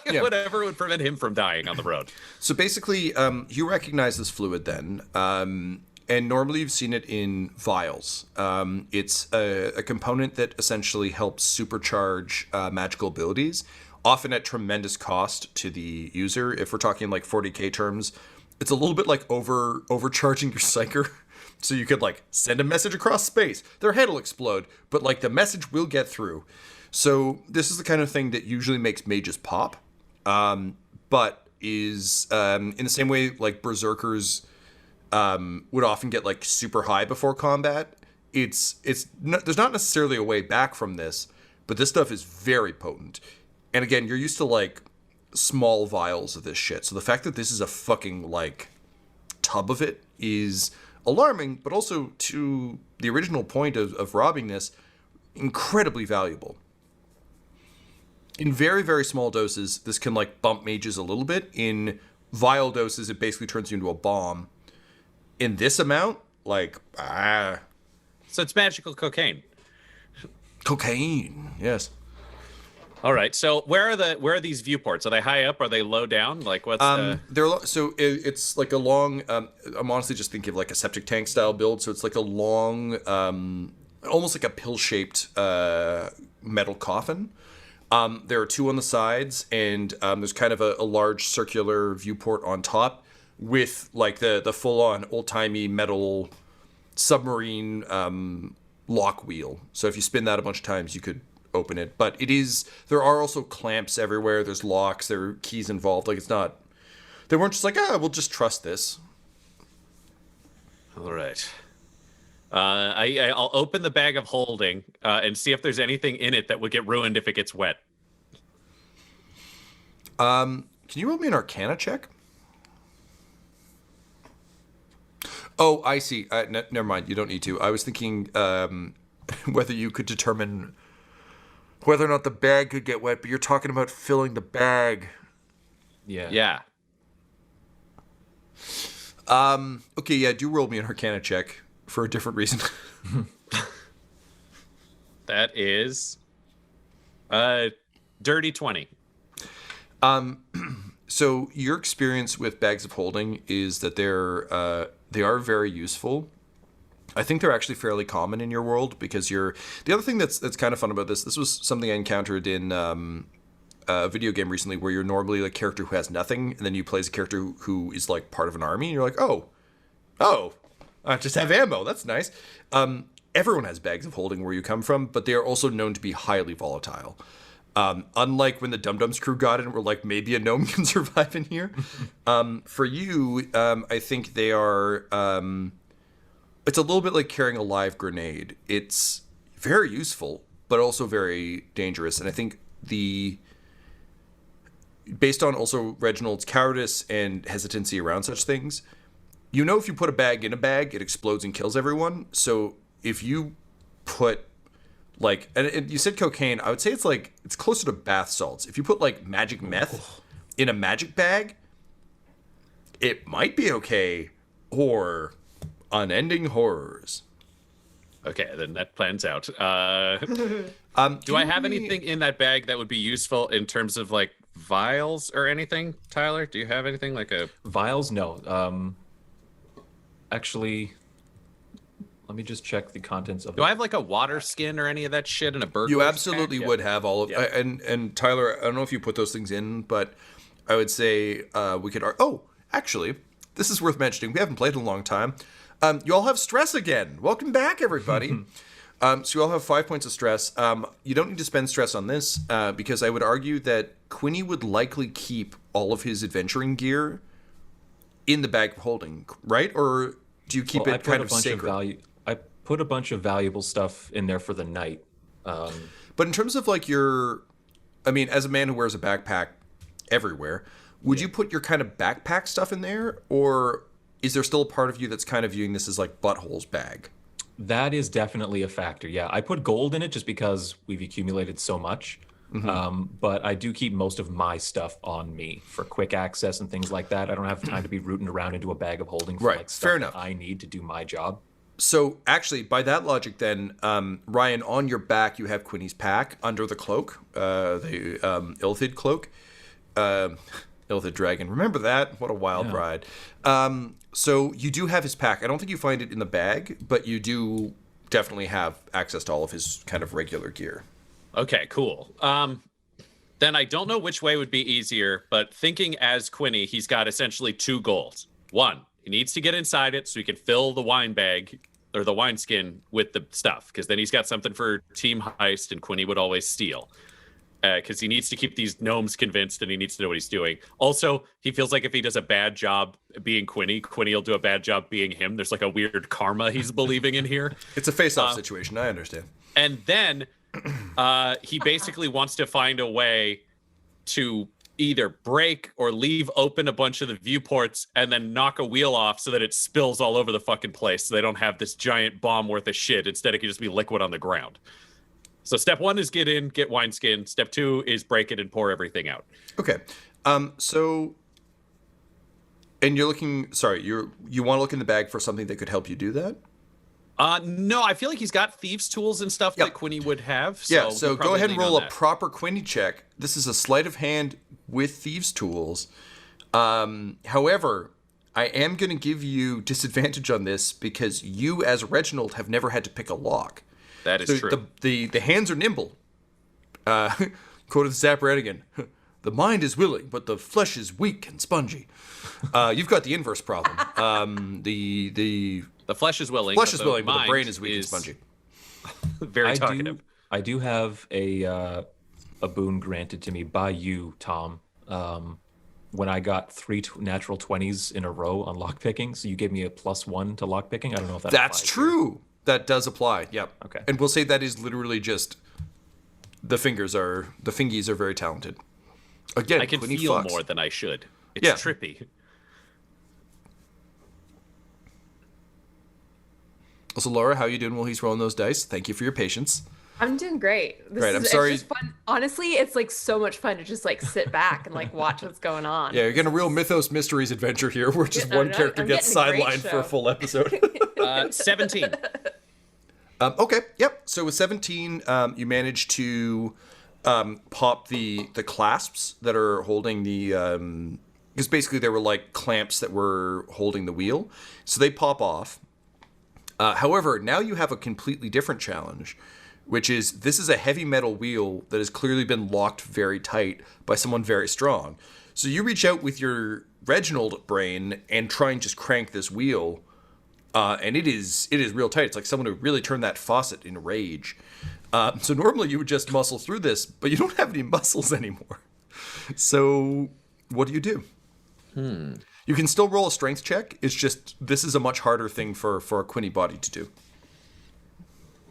Whatever would prevent him from dying on the road. So basically, you recognize this fluid then. And normally you've seen it in vials. It's a component that essentially helps supercharge magical abilities, often at tremendous cost to the user. If we're talking like 40k terms, it's a little bit like overcharging your psyker. So you could, like, send a message across space. Their head will explode, but, like, the message will get through. So this is the kind of thing that usually makes mages pop, but is in the same way like berserkers would often get, like, super high before combat. There's not necessarily a way back from this, but this stuff is very potent. And again, you're used to, like, small vials of this shit. So the fact that this is a fucking, like, tub of it is alarming, but also, to the original point of robbing this, incredibly valuable. In very, very small doses, this can, like, bump mages a little bit. In vial doses, it basically turns you into a bomb. In this amount, like, So it's magical cocaine. Cocaine, yes. All right. So where are these viewports? Are they high up? Are they low down? Like, what's it's like a long. I'm honestly just thinking of, like, a septic tank style build. So it's like a long, almost like a pill-shaped metal coffin. There are two on the sides, and there's kind of a large circular viewport on top, with, like, the full-on old-timey metal submarine lock wheel. So if you spin that a bunch of times, you could open it. But there are also clamps everywhere. There's locks. There are keys involved. Like, they weren't just like, we'll just trust this. All right. I'll open the bag of holding and see if there's anything in it that would get ruined if it gets wet. Can you roll me an Arcana check? Oh, I see. Never mind. You don't need to. I was thinking whether you could determine whether or not the bag could get wet, but you're talking about filling the bag. Yeah. Okay, yeah, do roll me an Arcana check for a different reason. That is dirty 20. So your experience with bags of holding is that they are very useful. I think they're actually fairly common in your world, because the other thing that's kind of fun about this was something I encountered in a video game recently, where you're normally a character who has nothing, and then you play as a character who is, like, part of an army, and you're like, oh, I just have ammo. That's nice. Everyone has bags of holding where you come from, but they are also known to be highly volatile. Unlike when the Dum Dums crew got in, we're like, maybe a gnome can survive in here. For you, I think they are... it's a little bit like carrying a live grenade. It's very useful, but also very dangerous. And I think based on also Reginald's cowardice and hesitancy around such things, if you put a bag in a bag, it explodes and kills everyone. So if you put, like, and you said cocaine, I would say it's closer to bath salts. If you put, like, magic meth in a magic bag, it might be okay, or unending horrors. Okay, then that plans out. Do Do I have anything in that bag that would be useful in terms of like vials or anything, Tyler? Do you have anything like a Vials? No. Actually, let me just check the contents of. Do I have like a water skin or any of that shit in a burger? You absolutely would have all of, and Tyler, I don't know if you put those things in, but I would say we could. Oh, actually, this is worth mentioning. We haven't played in a long time. You all have stress again. Welcome back, everybody. So you all have 5 points of stress. You don't need to spend stress on this because I would argue that Quinny would likely keep all of his adventuring gear in the bag of holding, right? Or do you keep it kind of sacred? I put a bunch of valuable stuff in there for the night. But in terms of like as a man who wears a backpack everywhere, would you put your kind of backpack stuff in there? Or is there still a part of you that's kind of viewing this as like Butthole's bag? That is definitely a factor. Yeah, I put gold in it just because we've accumulated so much. But I do keep most of my stuff on me for quick access and things like that. I don't have time to be rooting around into a bag of holding for like stuff fair enough. that I need to do my job. So actually, by that logic, then Ryan, on your back you have Quinny's pack under the cloak, the Illithid cloak, Illithid dragon. Remember that? What a wild ride. So you do have his pack. I don't think you find it in the bag, but you do definitely have access to all of his kind of regular gear. Okay, cool. Then I don't know which way would be easier, but thinking as Quinny, he's got essentially 2 goals. 1, he needs to get inside it so he can fill the wine bag or the wineskin with the stuff, because then he's got something for team heist, and Quinny would always steal. Because he needs to keep these gnomes convinced and he needs to know what he's doing. Also, he feels like if he does a bad job being Quinny, Quinny will do a bad job being him. There's like a weird karma he's believing in here. It's a face-off situation, I understand. And then he basically wants to find a way to either break or leave open a bunch of the viewports and then knock a wheel off so that it spills all over the fucking place so they don't have this giant bomb worth of shit. Instead, it can just be liquid on the ground. So step 1 is get in, get wineskin. Step 2 is break it and pour everything out. Okay. So, and you're looking, sorry, you want to look in the bag for something that could help you do that? No, I feel like he's got thieves' tools and stuff that Quinny would have. So go ahead and roll a proper Quinny check. This is a sleight of hand with thieves' tools. However, I am going to give you disadvantage on this because you, as Reginald, have never had to pick a lock. That is true. The hands are nimble. Quote of the Zaparadigan. The mind is willing, but the flesh is weak and spongy. You've got the inverse problem. The flesh is willing. Flesh is willing, but the brain is weak and spongy. Very talkative. I do have a boon granted to me by you, Tom. When I got 3 natural 20s in a row on lockpicking, so you gave me a +1 to lockpicking. I don't know if that's true. That does apply. Yep. Okay. And we'll say that is literally just the fingies are very talented. Again, I can Quinny feel fucks. more than I should. It's trippy. Also, Laura, how you doing while he's rolling those dice? Thank you for your patience. I'm doing great. I'm sorry. It's just fun. Honestly, it's like so much fun to just like sit back and like watch what's going on. Yeah, you're getting a real Mythos Mysteries adventure here where just one character gets sidelined for a full episode. 17. Okay, yep. So with 17, you manage to pop the clasps that are holding the... because basically they were like clamps that were holding the wheel. So they pop off. However, now you have a completely different challenge, which is this is a heavy metal wheel that has clearly been locked very tight by someone very strong. So you reach out with your Reginald brain and try and just crank this wheel, and it is real tight. It's like someone who really turned that faucet in rage. So normally you would just muscle through this, but you don't have any muscles anymore. So what do? You can still roll a strength check. It's just this is a much harder thing for a Quinny body to do.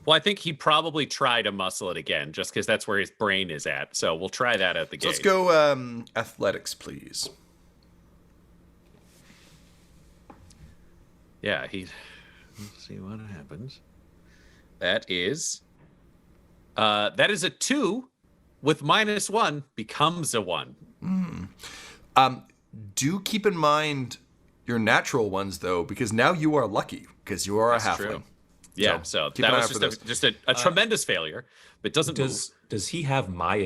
Well, I think he'd probably try to muscle it again, just because that's where his brain is at. So we'll try that at the gate. Let's go athletics, please. Yeah, let's see what happens. That is a 2 with -1 becomes a 1. Do keep in mind your natural ones, though, because now you are lucky, because you are a halfling. True. Yeah, so keep that an eye was out for just a tremendous failure. But doesn't Does he have my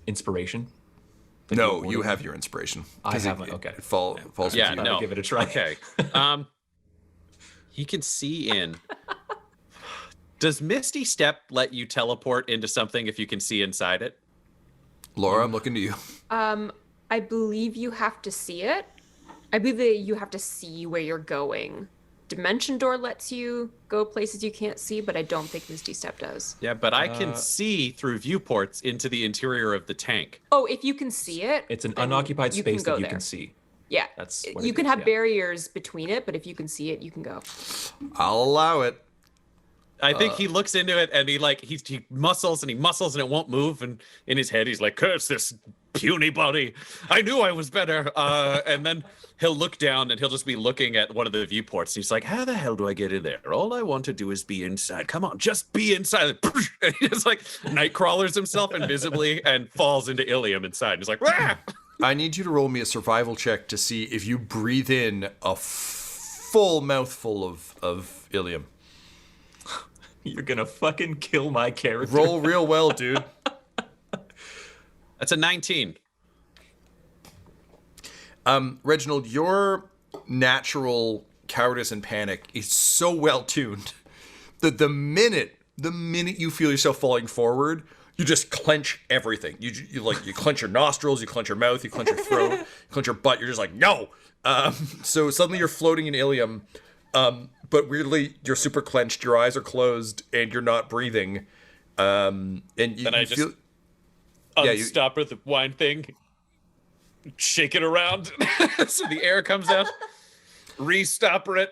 inspiration? That No, he you awarded have me? your inspiration. I 'Cause have okay. It falls with Yeah, you. no. Give it a try. Okay. He can see in. Does Misty Step let you teleport into something if you can see inside it? Laura, I'm looking to you. I believe you have to see it. I believe that you have to see where you're going. Dimension Door lets you go places you can't see, but I don't think Misty Step does. Yeah, but I can see through viewports into the interior of the tank. Oh, if you can see it, It's an then unoccupied you can space go that you there. can see. Yeah, That's what you it can is, have yeah. barriers between it, but if you can see it, you can go. I'll allow it. I think he looks into it and he muscles and it won't move. And in his head, he's like, curse this puny body. I knew I was better. And then he'll look down and he'll just be looking at one of the viewports. And he's like, how the hell do I get in there? All I want to do is be inside. Come on, just be inside. And he just like night crawlers himself invisibly and falls into Ilium inside. And he's like, Rah! I need you to roll me a survival check to see if you breathe in a full mouthful of Ilium. You're gonna fucking kill my character. Roll real well, dude. That's a 19. Reginald, your natural cowardice and panic is so well tuned that the minute you feel yourself falling forward, you just clench everything. You clench your nostrils, you clench your mouth, you clench your throat, you clench your butt. You're just like, no. So suddenly you're floating in Ilium, but weirdly you're super clenched. Your eyes are closed and you're not breathing. And you, Then I you just feel, you- unstop the wine thing, shake it around so the air comes out, restopper it,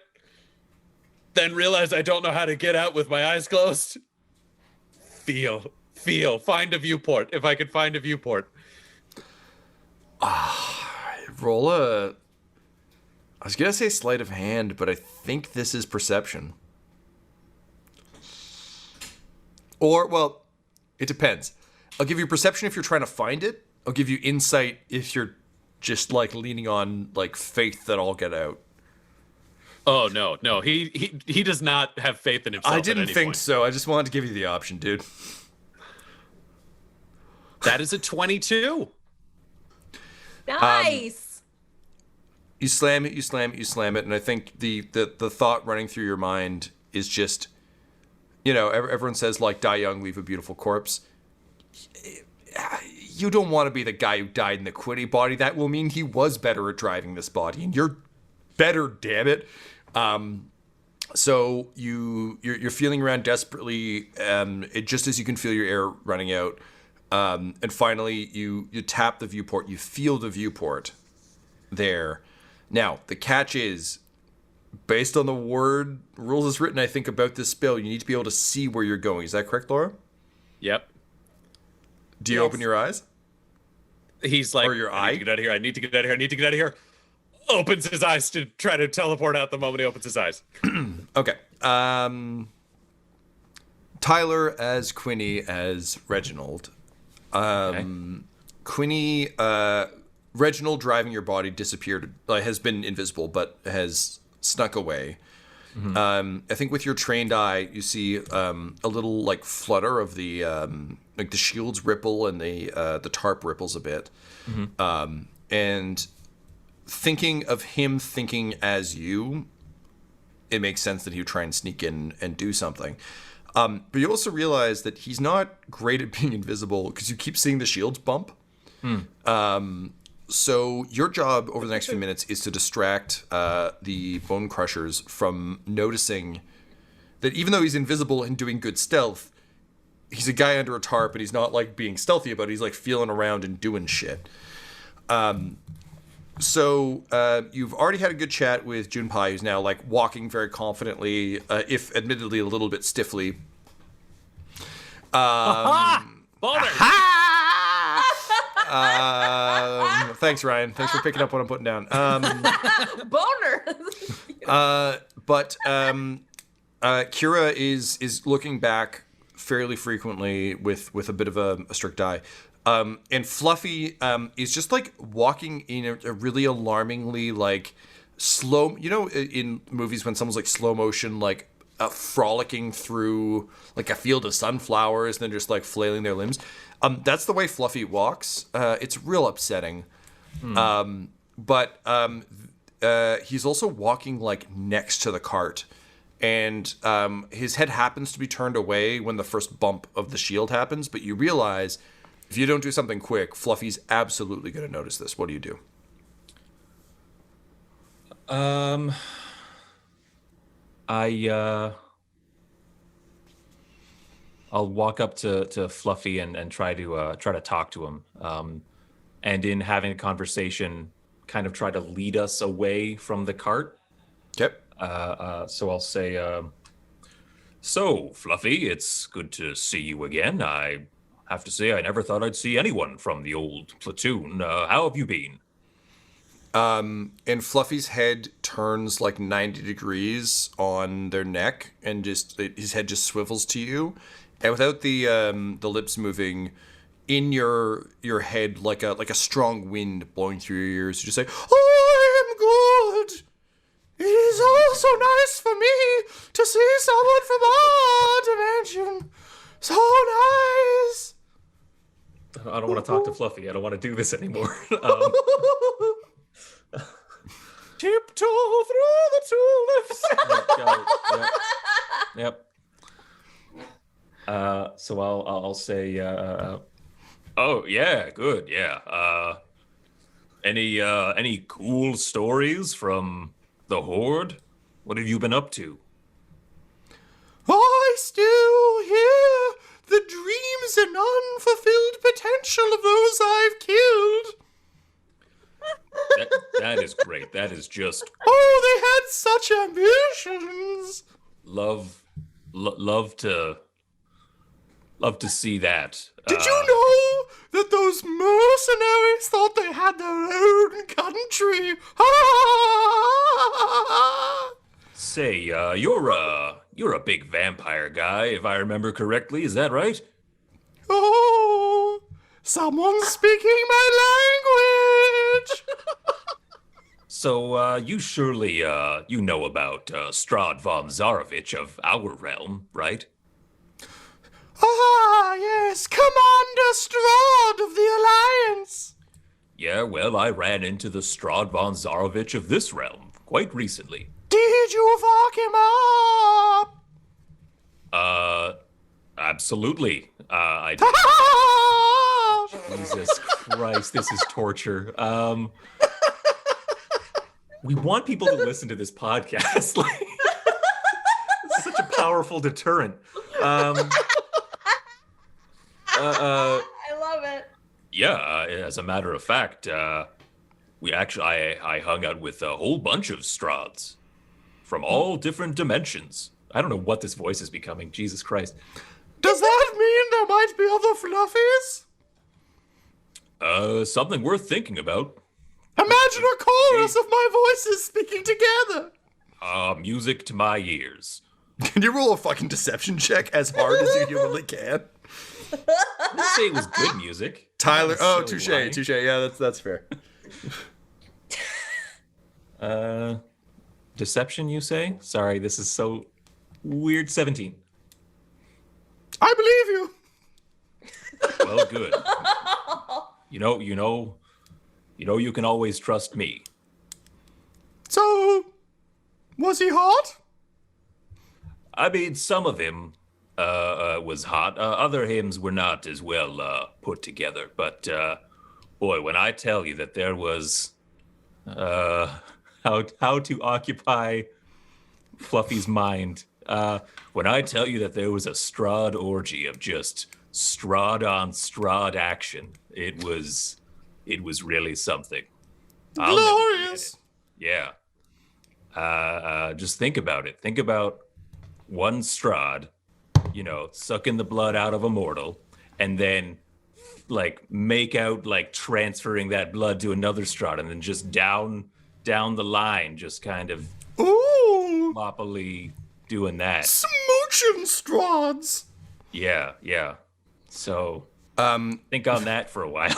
then realize I don't know how to get out with my eyes closed. Find a viewport. If I could find a viewport. roll a. I was gonna say sleight of hand, but I think this is perception. Or, well, it depends. I'll give you perception if you're trying to find it. I'll give you insight if you're just like leaning on like faith that I'll get out. Oh no. He does not have faith in himself. I didn't at any think point. so. I just wanted to give you the option, dude. That is a 22. Nice. You slam it, and I think the thought running through your mind is just, everyone says like die young, leave a beautiful corpse. You don't want to be the guy who died in the Quinny body. That will mean he was better at driving this body, and you're better, damn it. So you're feeling around desperately, just as you can feel your air running out. And finally, you tap the viewport. You feel the viewport there. Now, the catch is, based on the rules as written, I think, about this spell, you need to be able to see where you're going. Is that correct, Laura? Yep. Do you open your eyes? He's like, Or your I need to get out of here. I need to get out of here. Opens his eyes to try to teleport out the moment he opens his eyes. Okay. Tyler as Quinny as Reginald. Quinny, Reginald driving your body disappeared, has been invisible, but has snuck away. Mm-hmm. I think with your trained eye, you see a little like flutter of the the shields ripple and the tarp ripples a bit. Mm-hmm. And thinking of him thinking as you, it makes sense that he would try and sneak in and do something. But you also realize that he's not great at being invisible because you keep seeing the shields bump. So your job over the next few minutes is to distract the Bone Crushers from noticing that even though he's invisible and doing good stealth, he's a guy under a tarp and he's not like being stealthy about it. He's like feeling around and doing shit. So you've already had a good chat with Junpei, who's now like walking very confidently, if admittedly a little bit stiffly. Boulder! Thanks, Ryan. Thanks for picking up what I'm putting down. Boner. But Kira is looking back fairly frequently with a bit of a strict eye. And Fluffy is just like walking in a really alarmingly like slow. You know, in movies when someone's like slow motion, like frolicking through like a field of sunflowers, and then just like flailing their limbs. That's the way Fluffy walks. It's real upsetting. But he's also walking like next to the cart. And his head happens to be turned away when the first bump of the shield happens. But you realize if you don't do something quick, Fluffy's absolutely going to notice this. What do you do? I'll walk up to Fluffy and try to talk to him. And in having a conversation, kind of try to lead us away from the cart. Okay. So I'll say, so, Fluffy, it's good to see you again. I have to say I never thought I'd see anyone from the old platoon. How have you been? And Fluffy's head turns like 90 degrees on their neck, and just his head just swivels to you. And without the lips moving, in your head like a strong wind blowing through your ears, you just say, "I am good. It is also nice for me to see someone from our dimension. So nice." I don't want to talk to Fluffy. I don't want to do this anymore. Tiptoe through the tulips. Yep. So I'll say, oh yeah, good, yeah. Any cool stories from the Horde? What have you been up to? I still hear the dreams and unfulfilled potential of those I've killed. That is great. That is just Oh, they had such ambitions. love to see that. Did you know that those mercenaries thought they had their own country? Say, you're a big vampire guy, if I remember correctly. Is that right? Oh, someone's speaking my language. So, you surely, you know about Strahd von Zarovich of our realm, right? Ah, yes, Commander Strahd of the Alliance. Yeah, well, I ran into the Strahd von Zarovich of this realm quite recently. Did you fuck him up? Absolutely. I Jesus Christ, this is torture. We want people to listen to this podcast. Like, this is such a powerful deterrent. I love it. Yeah, as a matter of fact, I hung out with a whole bunch of Strahds from all different dimensions. I don't know what this voice is becoming. Jesus Christ. Does that mean there might be other fluffies? Something worth thinking about. Imagine a chorus of my voices speaking together. Music to my ears. Can you roll a fucking deception check as hard as you humanly can? I didn't say it was good music. Tyler, Not touche. necessarily Yeah, that's fair. Deception, you say? Sorry, this is so weird. 17. I believe you. Well, good. You know, you can always trust me. So, was he hot? I mean, some of him was hot. Other hymns were not as well put together. But boy, when I tell you that there was how to occupy Fluffy's mind, when I tell you that there was a Strahd orgy of just Strahd on Strahd action, it was really something. I'll never forget Glorious. it. Yeah. Just think about it. Think about one Strahd, sucking the blood out of a mortal, and then like make out like transferring that blood to another Strahd, and then just down the line, just kind of Ooh, sloppily doing that. smooching Strahds. Yeah. So Think on that for a while.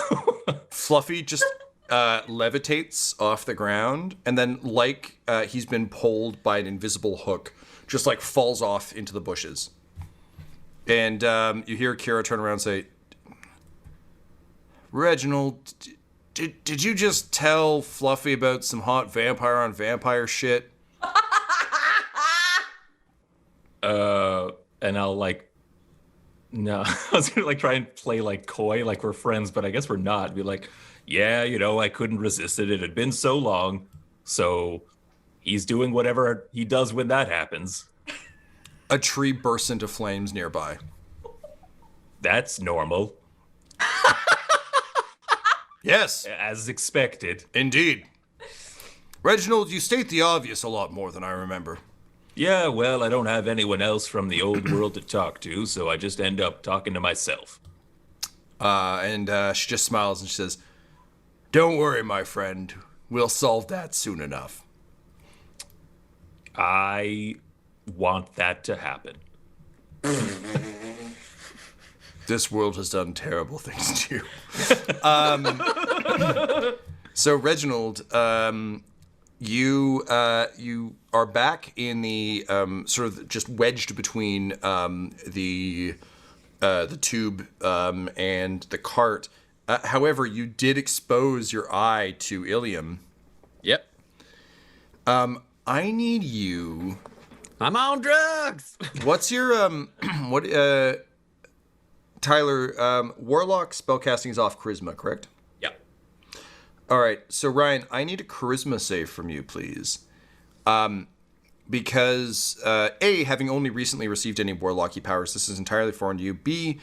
Fluffy just levitates off the ground, and then, like he's been pulled by an invisible hook, just like falls off into the bushes. And you hear Kira turn around and say, Reginald, did you just tell Fluffy about some hot vampire on vampire shit? And I'll like, no, I was gonna like try and play like coy, like we're friends, but I guess we're not. Be like, yeah, you know, I couldn't resist it. It had been so long. So he's doing whatever he does when that happens. A tree bursts into flames nearby. That's normal. Yes. As expected. Indeed. Reginald, you state the obvious a lot more than I remember. Yeah, well, I don't have anyone else from the old world to talk to, so I just end up talking to myself. And she just smiles and she says, don't worry, my friend. We'll solve that soon enough. I want that to happen. This world has done terrible things to you. So, Reginald, you are back in the sort of just wedged between the tube and the cart. However, you did expose your eye to Ilium. Yep. I need you. I'm on drugs. What's your Tyler? Warlock spellcasting is off charisma, correct? Yep. All right, so Ryan, I need a charisma save from you, please. Because A, having only recently received any warlocky powers, this is entirely foreign to you. B,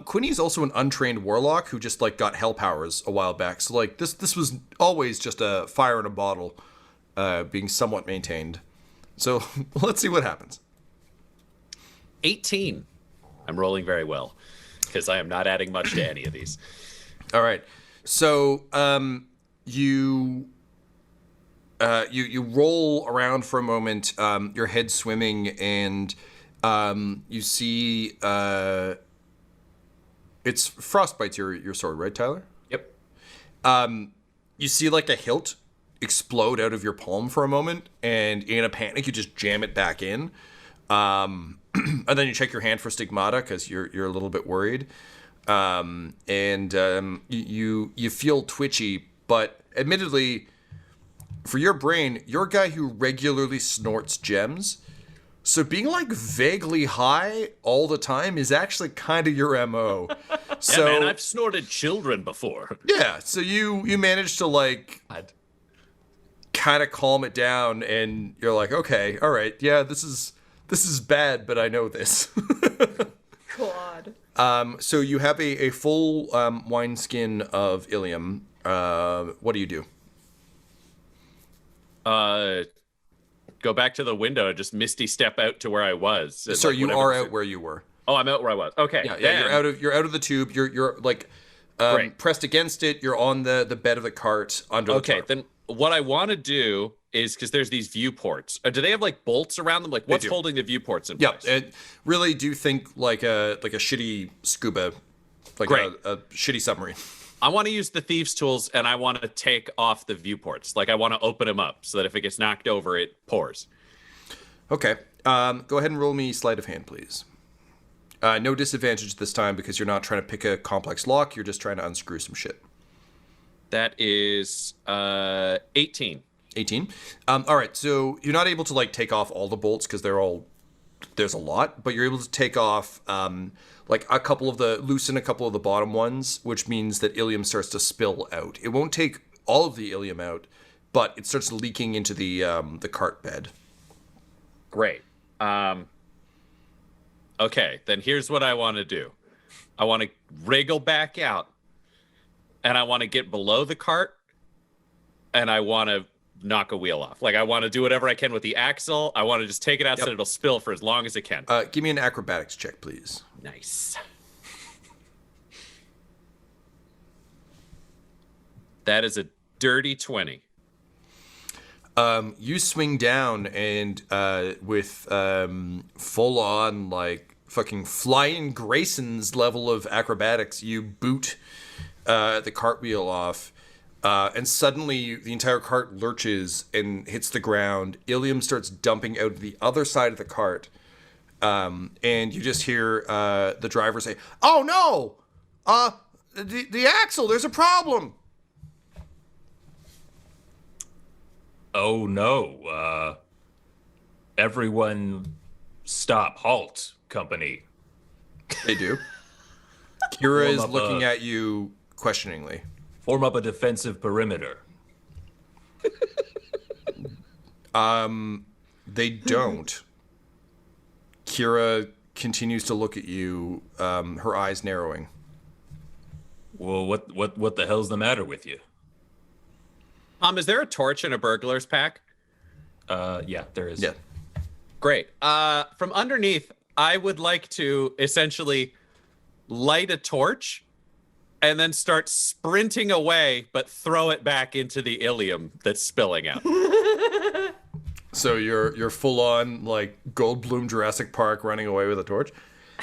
Quinny is also an untrained warlock who just like got hell powers a while back. So like this was always just a fire in a bottle, being somewhat maintained. So let's see what happens. 18. I'm rolling very well because I am not adding much to any of these. All right. So you roll around for a moment, your head swimming, and you see it's frostbite's your sword, right, Tyler? Yep. You see like a hilt explode out of your palm for a moment, and in a panic you just jam it back in. And then you check your hand for stigmata because you're a little bit worried. You feel twitchy, but admittedly, for your brain, you're a guy who regularly snorts gems. So being like vaguely high all the time is actually kind of your MO. So, Yeah, man, I've snorted children before. yeah, so you managed to like kind of calm it down, and you're like, okay, all right, yeah, this is bad, but I know this. God. So you have a full wineskin of Ilium. What do you do? Go back to the window and just misty step out to where I was. So you are out where you were. Oh, I'm out where I was. Okay. Yeah, you're out of the tube. You're like pressed against it. You're on the bed of the cart under the tarp. Then what I want to do is, because there's these viewports. Do they have like bolts around them? Like what's holding the viewports in place? Yeah, really do think like a shitty scuba, like a shitty submarine. I want to use the thieves' tools, and I want to take off the viewports. Like I want to open them up so that if it gets knocked over, it pours. Okay. Go ahead and roll me sleight of hand, please. No disadvantage this time because you're not trying to pick a complex lock. You're just trying to unscrew some shit. That is 18. 18. All right. So you're not able to like take off all the bolts because there's a lot, but you're able to take off like loosen a couple of the bottom ones, which means that Ilium starts to spill out. It won't take all of the Ilium out, but it starts leaking into the cart bed. Great. Okay, then here's what I want to do. I want to wriggle back out, and I want to get below the cart, and I want to knock a wheel off. Like I want to do whatever I can with the axle. I want to just take it out so it'll spill for as long as it can. Give me an acrobatics check, please. Nice. That is a dirty 20. You swing down and with full on like fucking flying Grayson's level of acrobatics, you boot the cartwheel off, and suddenly the entire cart lurches and hits the ground. Ilium starts dumping out the other side of the cart, and you just hear the driver say, "Oh no! The axle, there's a problem!" Oh no, everyone stop, halt, company. They do. Kira is Form up looking a- at you questioningly. Form up a defensive perimeter. They don't. Kira continues to look at you, her eyes narrowing. Well, what the hell's the matter with you? Is there a torch in a burglar's pack? Yeah, there is. Yeah. Great. From underneath, I would like to essentially light a torch and then start sprinting away, but throw it back into the ilium that's spilling out. So you're full on like Goldblum Jurassic Park running away with a torch?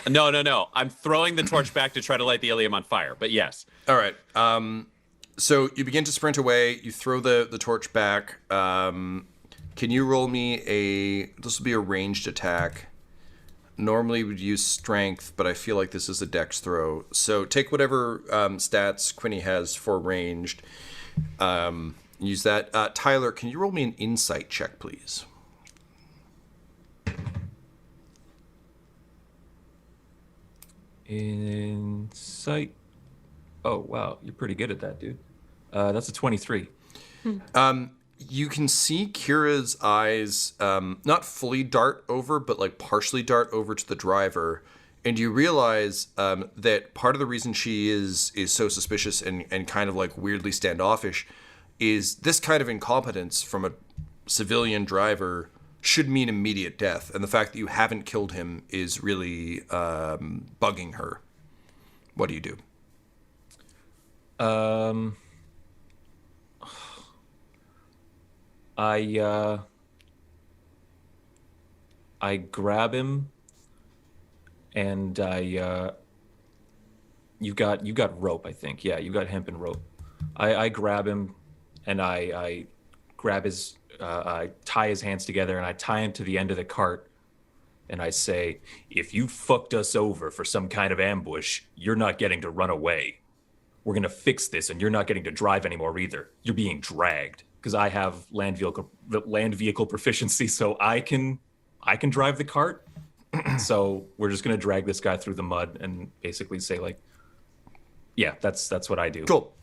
No. I'm throwing the torch back to try to light the ilium on fire, but yes. All right. So you begin to sprint away. You throw the torch back. Can you roll me this will be a ranged attack. Normally would use strength, but I feel like this is a dex throw. So take whatever stats Quinny has for ranged. Use that. Tyler, can you roll me an insight check, please? Insight. Oh, wow. You're pretty good at that, dude. That's a 23. You can see Kira's eyes not fully dart over, but like partially dart over to the driver. And you realize that part of the reason she is so suspicious and kind of like weirdly standoffish is this kind of incompetence from a civilian driver should mean immediate death. And the fact that you haven't killed him is really bugging her. What do you do? I grab him, and you got rope, I think. Yeah, you got hemp and rope. I grab him, and I grab his, I tie his hands together, and I tie him to the end of the cart, and I say, if you fucked us over for some kind of ambush, you're not getting to run away. We're gonna fix this, and you're not getting to drive anymore either. You're being dragged, because I have land vehicle proficiency, so I can drive the cart. So we're just gonna drag this guy through the mud and basically say, like, yeah, that's what I do. Cool.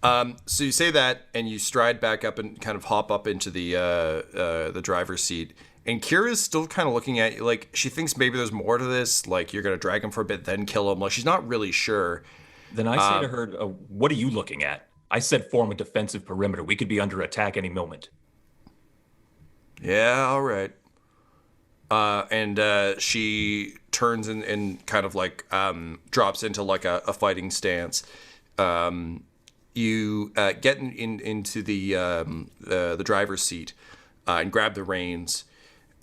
So you say that, and you stride back up and kind of hop up into the driver's seat. And Kira's still kind of looking at you, like she thinks maybe there's more to this. Like you're gonna drag him for a bit, then kill him. Like she's not really sure. Then I say to her, what are you looking at? I said form a defensive perimeter. We could be under attack any moment. Yeah, all right. And she turns and kind of like drops into like a fighting stance. You get into the driver's seat and grab the reins,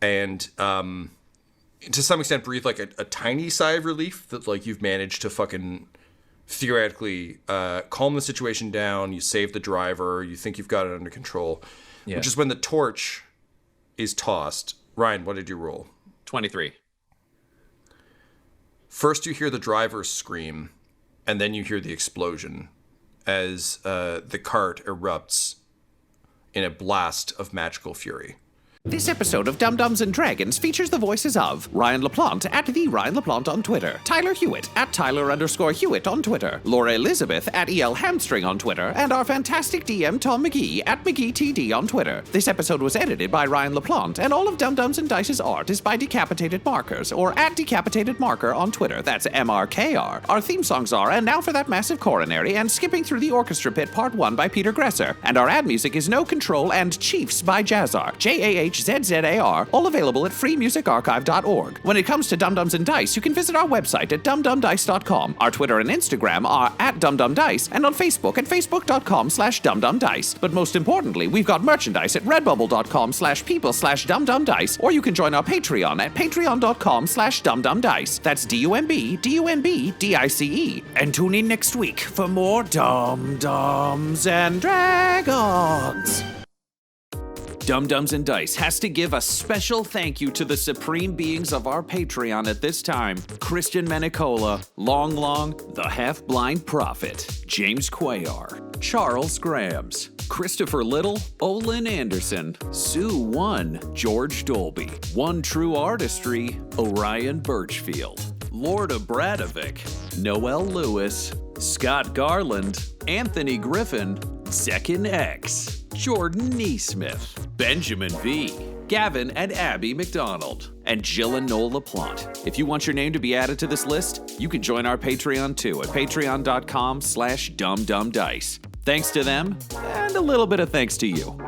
and to some extent breathe like a tiny sigh of relief that like you've managed to fucking theoretically calm the situation down. You save the driver. You think you've got it under control. Yeah. Which is when the torch is tossed. Ryan, what did you roll? 23. First you hear the driver scream, and then you hear the explosion as the cart erupts in a blast of magical fury. This episode of Dum Dums and Dragons features the voices of Ryan LaPlante at the Ryan LaPlante on Twitter, Tyler Hewitt at Tyler_Hewitt on Twitter, Laura Elizabeth at EL Hamstring on Twitter, and our fantastic DM Tom McGee at McGeeTD on Twitter. This episode was edited by Ryan LaPlante, and all of Dum Dums and Dice's art is by Decapitated Markers, or at Decapitated Marker on Twitter. That's MRKR. Our theme songs are And Now for That Massive Coronary and Skipping Through the Orchestra Pit Part 1 by Peter Gresser, and our ad music is No Control and Chiefs by Jazzar, JAH DUMDUMZZAR, all available at freemusicarchive.org. When it comes to Dum-Dums and Dice, you can visit our website at dumdumdice.com. Our Twitter and Instagram are at dumdumdice, and on Facebook at facebook.com/dumdumdice. But most importantly, we've got merchandise at redbubble.com/people/dumdumdice, or you can join our Patreon at patreon.com/dumdumdice. That's DUMBDUMBDICE. And tune in next week for more Dum-Dums and Dragons. Dum-Dums and Dice has to give a special thank you to the supreme beings of our Patreon at this time: Christian Menicola, Long, the Half-Blind Prophet, James Cuellar, Charles Grams, Christopher Little, Olin Anderson, Sue One, George Dolby, One True Artistry, Orion Birchfield, Lord Abradovic, Noel Lewis, Scott Garland, Anthony Griffin, Zekin X, Jordan Neesmith, Benjamin V, Gavin and Abby McDonald, and Jill and Noel LaPlante. If you want your name to be added to this list, you can join our Patreon too at patreon.com/dumdumdice. Thanks to them, and a little bit of thanks to you.